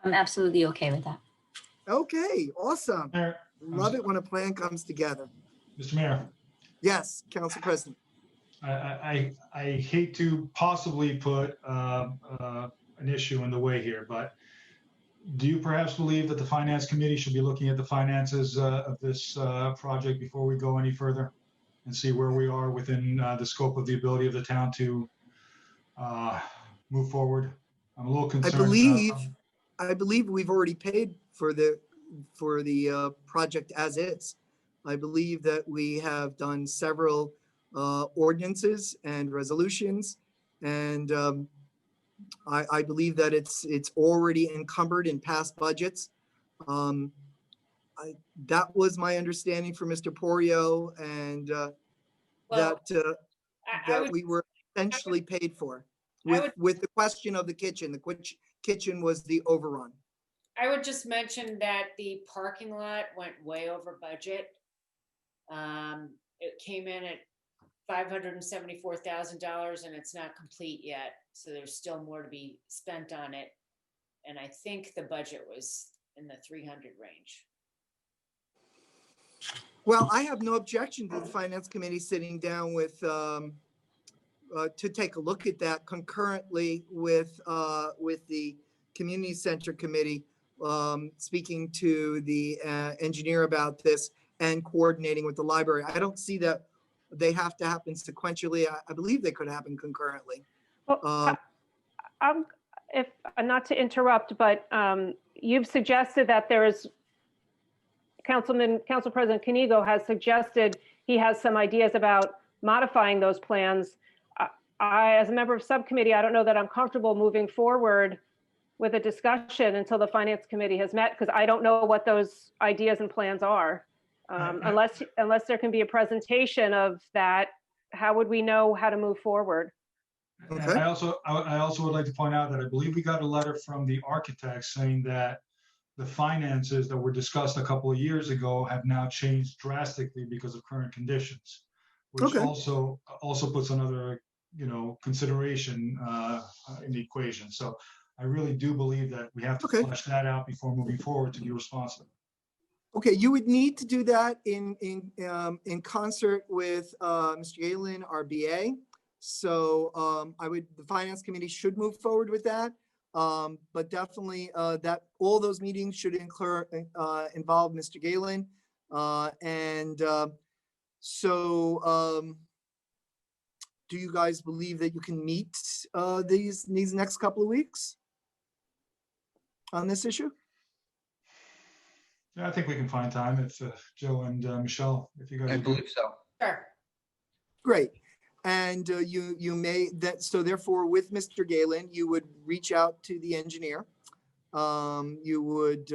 I'm absolutely okay with that. Okay, awesome. Mayor, Love it when a plan comes together. Mr. Mayor, Yes, Council President. I hate to possibly put an issue in the way here, but do you perhaps believe that the Finance Committee should be looking at the finances of this project before we go any further and see where we are within the scope of the ability of the town to move forward? I'm a little concerned. I believe we've already paid for the project as is. I believe that we have done several ordinances and resolutions, and I believe that it's already encumbered in past budgets. That was my understanding from Mr. Porio, and that we were essentially paid for. With the question of the kitchen, kitchen was the overrun. I would just mention that the parking lot went way over budget. It came in at $574,000 and it's not complete yet. So there's still more to be spent on it. And I think the budget was in the 300 range. Well, I have no objection to the Finance Committee sitting down with to take a look at that concurrently with the Community Center Committee, speaking to the engineer about this and coordinating with the library. I don't see that they have to happen sequentially. I believe they could happen concurrently. Well, if not to interrupt, but you've suggested that there is Council President Kanigo has suggested he has some ideas about modifying those plans. As a member of subcommittee, I don't know that I'm comfortable moving forward with a discussion until the Finance Committee has met, because I don't know what those ideas and plans are. Unless there can be a presentation of that, how would we know how to move forward? Okay. I also would like to point out that I believe we got a letter from the architect saying that the finances that were discussed a couple of years ago have now changed drastically because of current conditions. which Okay. also puts another, consideration in the equation. So I really do believe that we have to Okay. flesh that out before moving forward to be responsible. Okay, you would need to do that in concert with Mr. Galen, our BA. So the Finance Committee should move forward with that. But definitely that all those meetings should involve Mr. Galen. Do you guys believe that you can meet these next couple of weeks on this issue? Yeah, I think we can find time if Joe and Michelle, if you guys I agree. believe so. Sure. Great. And you may, so therefore with Mr. Galen, you would reach out to the engineer. You would,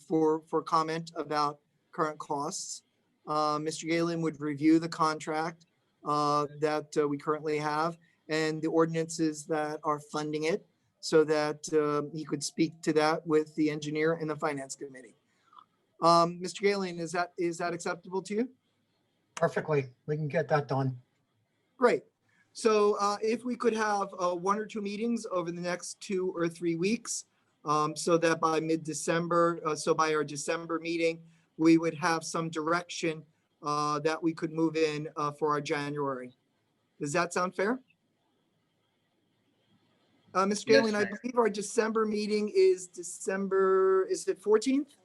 for comment about current costs. Mr. Galen would review the contract that we currently have and the ordinances that are funding it so that he could speak to that with the engineer and the Finance Committee. Mr. Galen, is that acceptable to you? Perfectly. We can get that done. Great. So if we could have 1 or 2 meetings over the next 2 or 3 weeks, so that by mid-December, so by our December meeting, we would have some direction that we could move in for our January. Does that sound fair? Mr. Yes, Galen, I Mayor. believe our December meeting is is it 14th?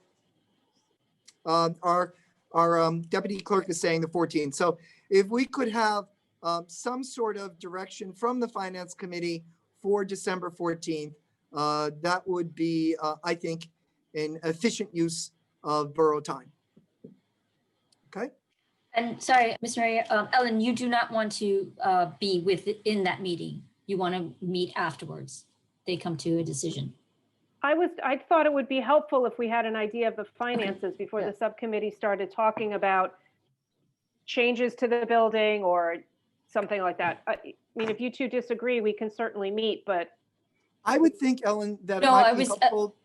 Our deputy clerk is saying the 14th. So if we could have some sort of direction from the Finance Committee for December 14th, that would be, I think, an efficient use of borough time. Okay. And sorry, Mr. Mayor, Ellen, you do not want to be within that meeting. You want to meet afterwards. They come to a decision. I thought it would be helpful if we had an idea of the finances before the subcommittee started talking about changes to the building or something like that. I mean, if you two disagree, we can certainly meet, but I would think, Ellen, that it No, I might be was, helpful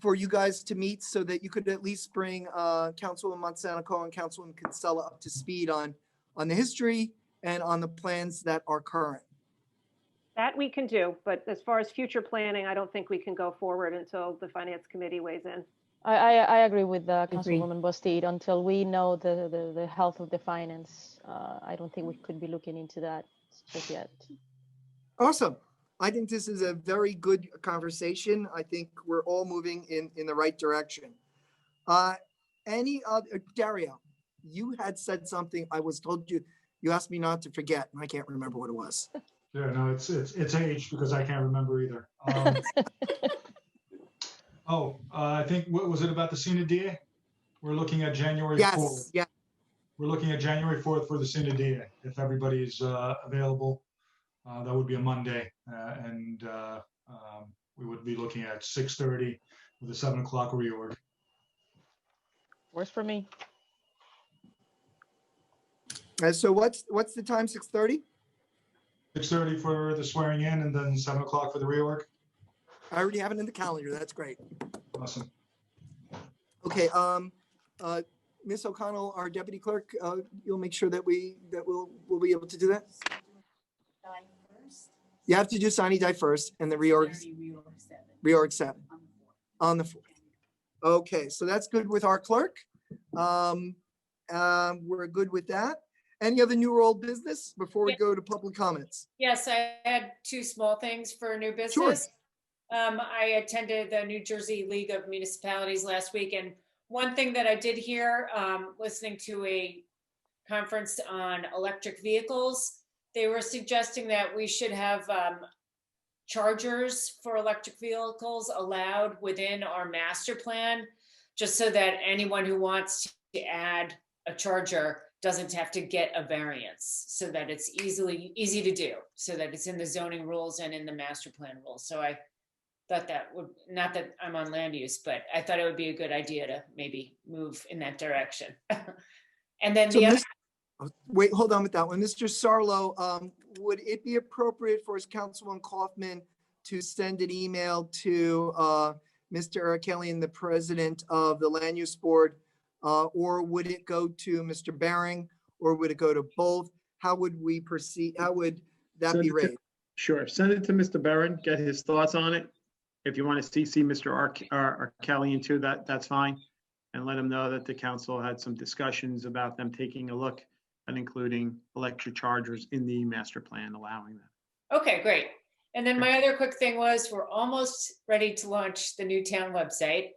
for you guys to meet so that you could at least bring Councilwoman Monsanto and Councilwoman Kinsella up to speed on the history and on the plans that are current. that we can do. But as far as future planning, I don't think we can go forward until the Finance Committee weighs in. I agree with Agree. Councilwoman Bastide. Until we know the health of the finance, I don't think we could be looking into that just yet. Awesome. I think this is a very good conversation. I think we're all moving in the right direction. Any other, Dario, you had said something. I was told you asked me not to forget, and I can't remember what it was. Yeah, no, it's age because I can't remember either. I think, what was it about the CINA-DA? We're looking at January 4th. Yes, yeah. We're looking at January 4th for the CINA-DA. If everybody's available, that would be a Monday. We would be looking at 6:30 with a 7 o'clock reorg. Works for me. So what's the time? 6:30? 6:30 for the swearing in and then 7 o'clock for the reorg. I already have it in the calendar. That's great. Awesome. Okay, Ms. O'Connell, our deputy clerk, you'll make sure that we'll be able to do that. You have to do sine die first and the reorg 7 on the 4th. Okay, so that's good with our clerk. We're good with that. Any other new or old business before we go to public comments? Yes, I had 2 small things for new business. I attended the New Jersey League of Municipalities last week, and one thing that I did hear, listening to a conference on electric vehicles, they were suggesting that we should have chargers for electric vehicles allowed within our master plan, just so that anyone who wants to add a charger doesn't have to get a variance, so that it's easy to do, so that it's in the zoning rules and in the master plan rules. So I thought that would, not that I'm on land use, but I thought it would be a good idea to maybe move in that direction. And then So the other, wait, hold on with that one. Mr. Sarlo, would it be appropriate for Councilwoman Kaufman to send an email to Mr. Arakelian, the president of the Land Use Board, or would it go to Mr. Baring, or would it go to both? how would we proceed? How would that Send be it to- raised? Sure, send it to Mr. Barron, get his thoughts on it. If you want to CC Mr. Kelly into that, that's fine. And let him know that the council had some discussions about them taking a look and including electric chargers in the master plan, allowing that. Okay, great. And then my other quick thing was, we're almost ready to launch the new town website.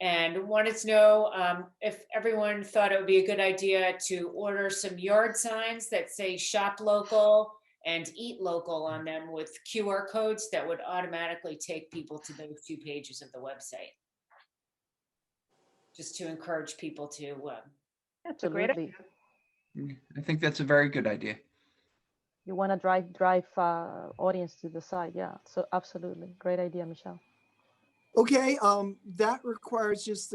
And wanted to know if everyone thought it would be a good idea to order some yard signs that say shop local and eat local on them with QR codes that would automatically take people to those 2 pages of the website. Just to encourage people to, That's a great Absolutely. I think that's a very good idea. You want to drive audience to the site. Yeah, so absolutely. Great idea, Michelle. Okay, that requires just,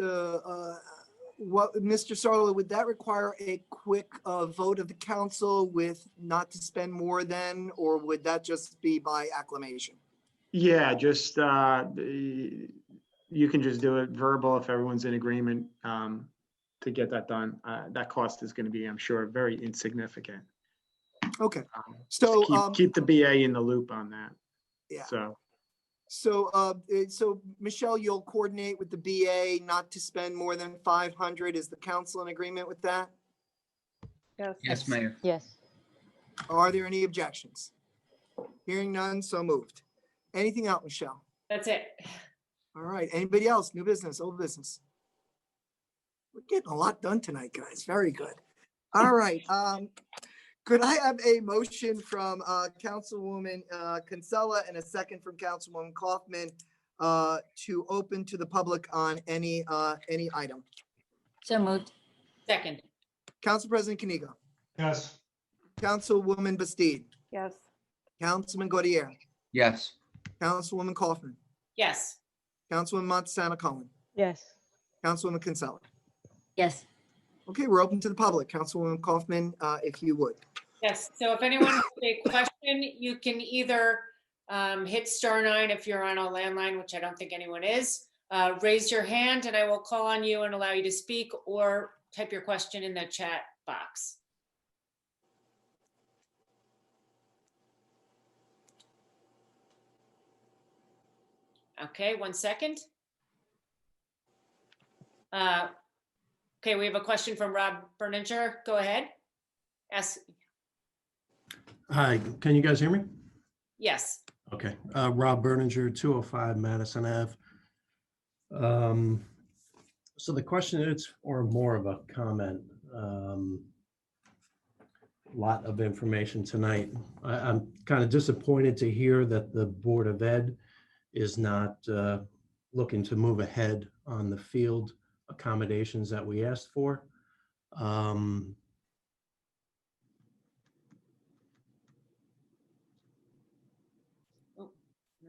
what, Mr. Sarlo, would that require a quick vote of the council with not to spend more than, or would that just be by acclamation? Yeah, just, you can just do it verbal if everyone's in agreement to get that done. That cost is going to be, I'm sure, very insignificant. Okay, Just so, keep the BA in the loop on that. yeah. So, Michelle, you'll coordinate with the BA not to spend more than 500. Is the council in agreement with that? Yes, Mayor. Yes. Are there any objections? Hearing none, so moved. Anything else, Michelle? that's it. All right, anybody else? New business, old business? We're getting a lot done tonight, guys. Very good. All right, could I have a motion from Councilwoman Kinsella and a second from Councilwoman Kaufman to open to the public on any item? So moved. Second, Council President Kaniga, Yes. Councilwoman Bastide, Yes. Councilman Gaudier, Yes. Councilwoman Kaufman, yes. Councilwoman Montesano Cohen, Yes. Councilwoman Kinsella. Yes. Okay, we're open to the public. Councilwoman Kaufman, if you would. Yes, so if anyone has a question, you can either hit *9 if you're on a landline, which I don't think anyone is. Raise your hand and I will call on you and allow you to speak, or type your question in the chat box. Okay, 1 second. Okay, we have a question from Rob Berninger. Go ahead. Ask, Hi, can you guys hear me? yes. Okay, Rob Berninger, 205 Madison Ave. So the question is, or more of a comment, lot of information tonight. I'm kind of disappointed to hear that the Board of Ed is not looking to move ahead on the field accommodations that we asked for.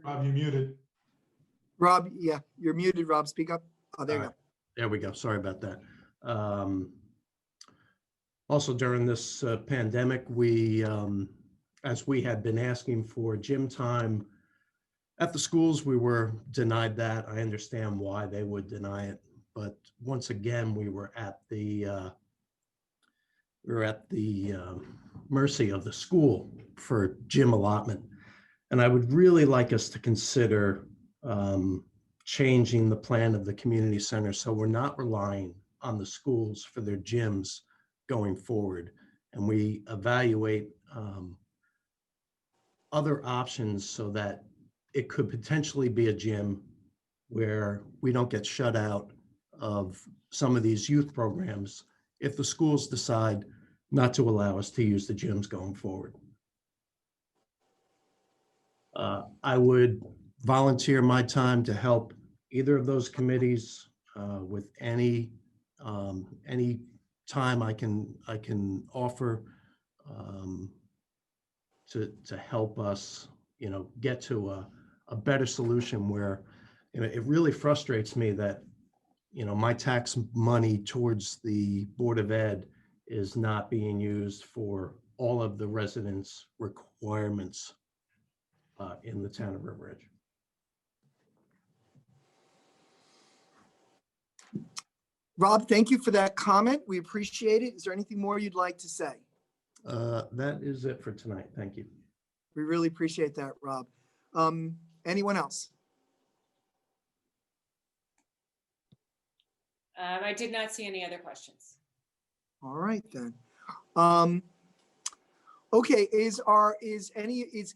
Rob, you muted. Rob, yeah, you're muted, Rob. Speak up. Oh, there you go. There we go. Sorry about that. Also, during this pandemic, we, as we had been asking for gym time at the schools, we were denied that. I understand why they would deny it, but once again, we were at the mercy of the school for gym allotment. And I would really like us to consider changing the plan of the community center so we're not relying on the schools for their gyms going forward. And we evaluate other options so that it could potentially be a gym where we don't get shut out of some of these youth programs if the schools decide not to allow us to use the gyms going forward. I would volunteer my time to help either of those committees with any time I can offer to help us, get to a better solution where, it really frustrates me that, my tax money towards the Board of Ed is not being used for all of the residents' requirements in the town of River Ridge. Rob, thank you for that comment. We appreciate it. Is there anything more you'd like to say? That is it for tonight. Thank you. We really appreciate that, Rob. Anyone else? I did not see any other questions. All right then. Okay, is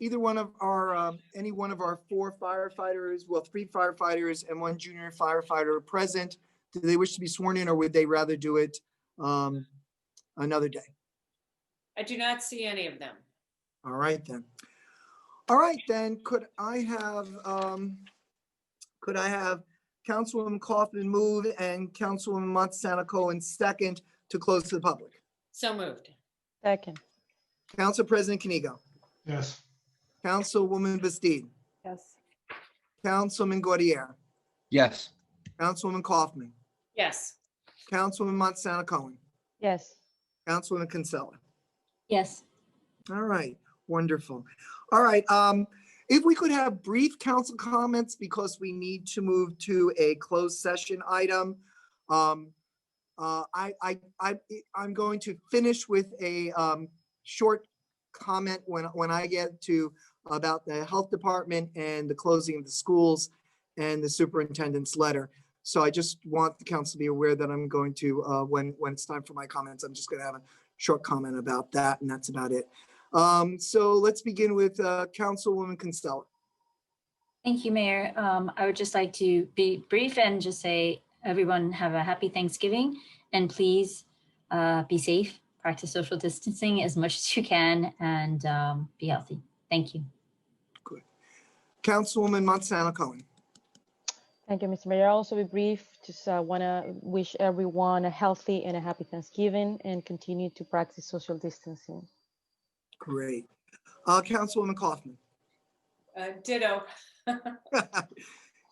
either one of our any one of our 4 firefighters, well, 3 firefighters and 1 junior firefighter present? Do they wish to be sworn in, or would they rather do it another day? I do not see any of them. All right then. All right then. Could I have Councilwoman Kaufman move and Councilwoman Montesano Cohen second to close to the public? So moved. Second. Council President Kanigo. Yes. Councilwoman Bastide. Yes. Councilman Gaudier. Yes. Councilwoman Kaufman. Yes. Councilwoman Montesano Cohen. Yes. Councilwoman Kinsella. Yes. All right, wonderful. All right, if we could have brief council comments because we need to move to a closed session item. I'm going to finish with a short comment when I get to about the health department and the closing of the schools and the superintendent's letter. So I just want the council to be aware that I'm going to, when it's time for my comments, I'm just going to have a short comment about that, and that's about it. So let's begin with Councilwoman Kinsella. Thank you, Mayor. I would just like to be brief and just say, everyone have a happy Thanksgiving, and please be safe, practice social distancing as much as you can, and be healthy. Thank you. Good. Councilwoman Montesano Cohen. Thank you, Mr. Mayor. I'll also be brief. Just want to wish everyone a healthy and a happy Thanksgiving and continue to practice social distancing. Great. Councilwoman Kaufman. Ditto.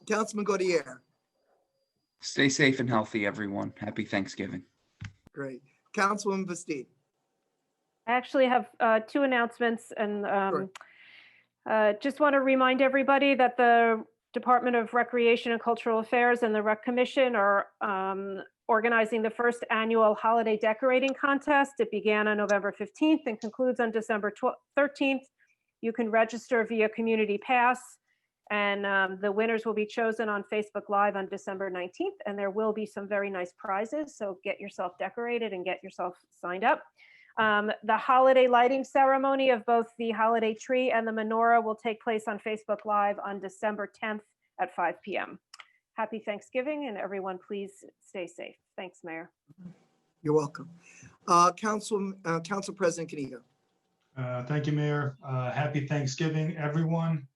Councilman Gaudier. Stay safe and healthy, everyone. Happy Thanksgiving. Great. Councilwoman Bastide. I actually have 2 announcements, and just want to remind everybody that the Department of Recreation and Cultural Affairs and the Rec Commission are organizing the first annual holiday decorating contest. It began on November 15th and concludes on December 13th. You can register via Community Pass, and the winners will be chosen on Facebook Live on December 19th, and there will be some very nice prizes, so get yourself decorated and get yourself signed up. The holiday lighting ceremony of both the holiday tree and the menorah will take place on Facebook Live on December 10th at 5 p.m. Happy Thanksgiving, and everyone please stay safe. Thanks, Mayor. You're welcome. Council President Kanigo. Thank you, Mayor. Happy Thanksgiving, everyone.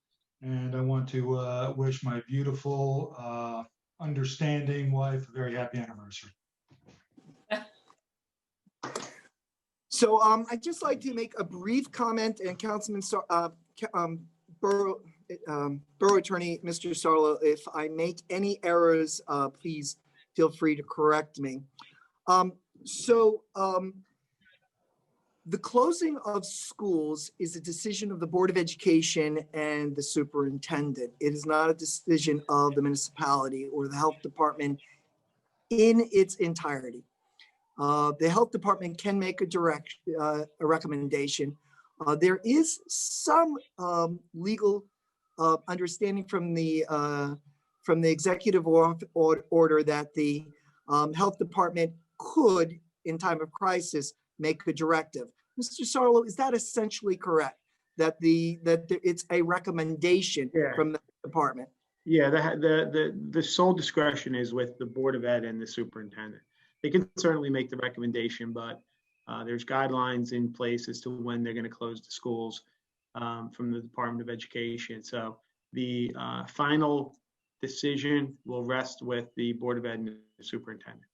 And I want to wish my beautiful, understanding wife a very happy anniversary. So I'd just like to make a brief comment, and Councilman Borough Attorney, Mr. Sarlo, if I make any errors, please feel free to correct me. The closing of schools is a decision of the Board of Education and the superintendent. It is not a decision of the municipality or the health department in its entirety. The health department can make a recommendation. There is some legal understanding from the executive order that the health department could, in time of crisis, make a directive. Mr. Sarlo, is that essentially correct? That it's a recommendation from the department? Yeah, the sole discretion is with the Board of Ed and the superintendent. They can certainly make the recommendation, but there's guidelines in place as to when they're going to close the schools from the Department of Education. So the final decision will rest with the Board of Ed and the superintendent.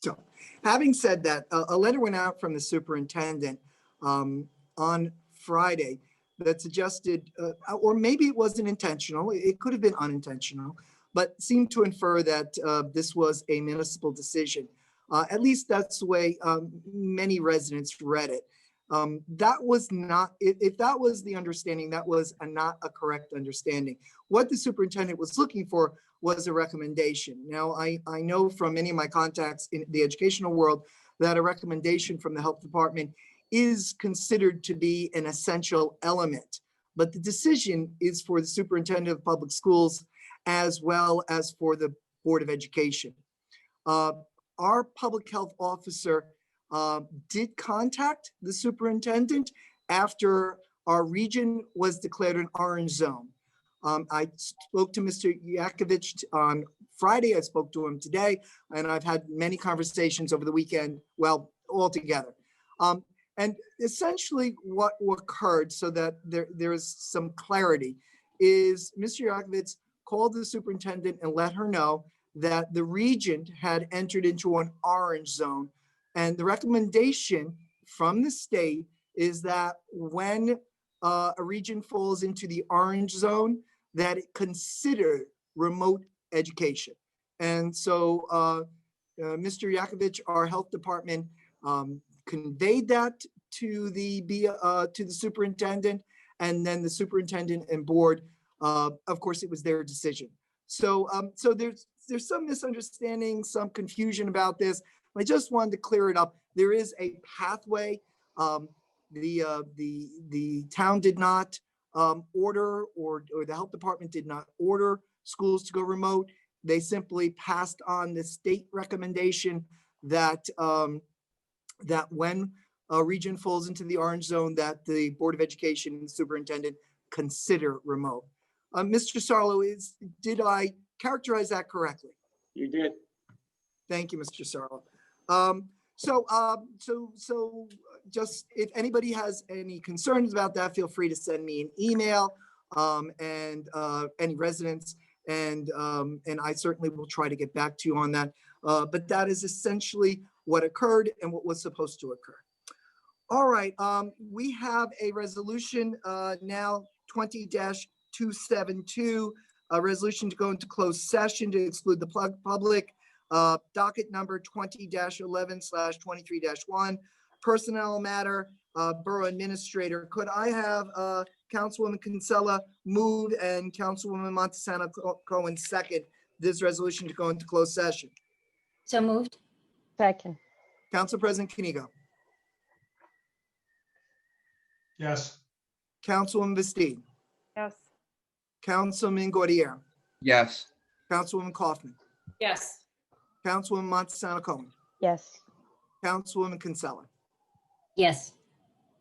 So, having said that, a letter went out from the superintendent on Friday that suggested, or maybe it wasn't intentional, it could have been unintentional, but seemed to infer that this was a municipal decision. At least that's the way many residents read it. That was not, if that was the understanding, that was not a correct understanding. What the superintendent was looking for was a recommendation. Now, I know from many of my contacts in the educational world that a recommendation from the health department is considered to be an essential element. But the decision is for the superintendent of public schools as well as for the Board of Education. Our public health officer did contact the superintendent after our region was declared an orange zone. I spoke to Mr. Yakovich on Friday. I spoke to him today, and I've had many conversations over the weekend, well, all together. And essentially what occurred, so that there is some clarity, is Mr. Yakovich called the superintendent and let her know that the region had entered into an orange zone. And the recommendation from the state is that when a region falls into the orange zone, that it consider remote education. And so Mr. Yakovich, our health department, conveyed that to the superintendent, and then the superintendent and board, of course, it was their decision. So there's some misunderstanding, some confusion about this. I just wanted to clear it up. There is a pathway. The town did not order, or the health department did not order schools to go remote. They simply passed on the state recommendation that that when a region falls into the orange zone, that the Board of Education and the superintendent consider remote. Mr. Sarlo, did I characterize that correctly? You did. Thank you, Mr. Sarlo. So just if anybody has any concerns about that, feel free to send me an email, and any residents, and I certainly will try to get back to you on that. But that is essentially what occurred and what was supposed to occur. All right, we have a resolution now 20-272, a resolution to go into closed session to exclude the public. Docket number 20-11/23-1, personnel matter, Borough Administrator. Could I have Councilwoman Kinsella move and Councilwoman Montesano Cohen second this resolution to go into closed session? So moved. Second. Council President Kanigo. Yes. Councilwoman Vestine. Yes. Councilman Gaudier. Yes. Councilwoman Kaufman. Yes. Councilwoman Montesano Cohen. Yes. Councilwoman Kinsella. Yes.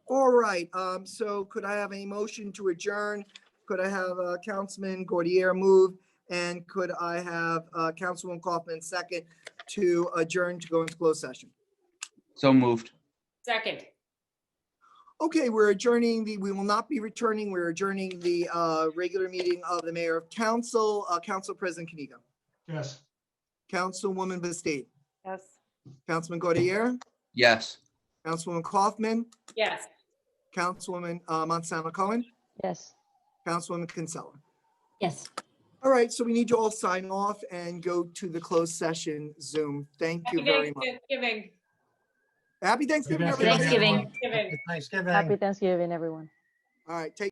All right, so could I have a motion to adjourn? Could I have Councilman Gaudier move? And could I have Councilwoman Kaufman second to adjourn to go into closed session? So moved. Second. Okay, we're adjourning we will not be returning. We're adjourning the regular meeting of the Mayor of Council, Council President Kanigo. Yes. Councilwoman Vestine. Yes. Councilman Gaudier. Yes. Councilwoman Kaufman. Yes. Councilwoman Montesano Cohen. Yes. Councilwoman Kinsella. Yes. All right, so we need to all sign off and go to the closed session Zoom. Thank you very much. Thanksgiving. Happy Thanksgiving, Happy everybody. Thanksgiving. Thanksgiving. Thanksgiving. Happy Thanksgiving, everyone. All right, take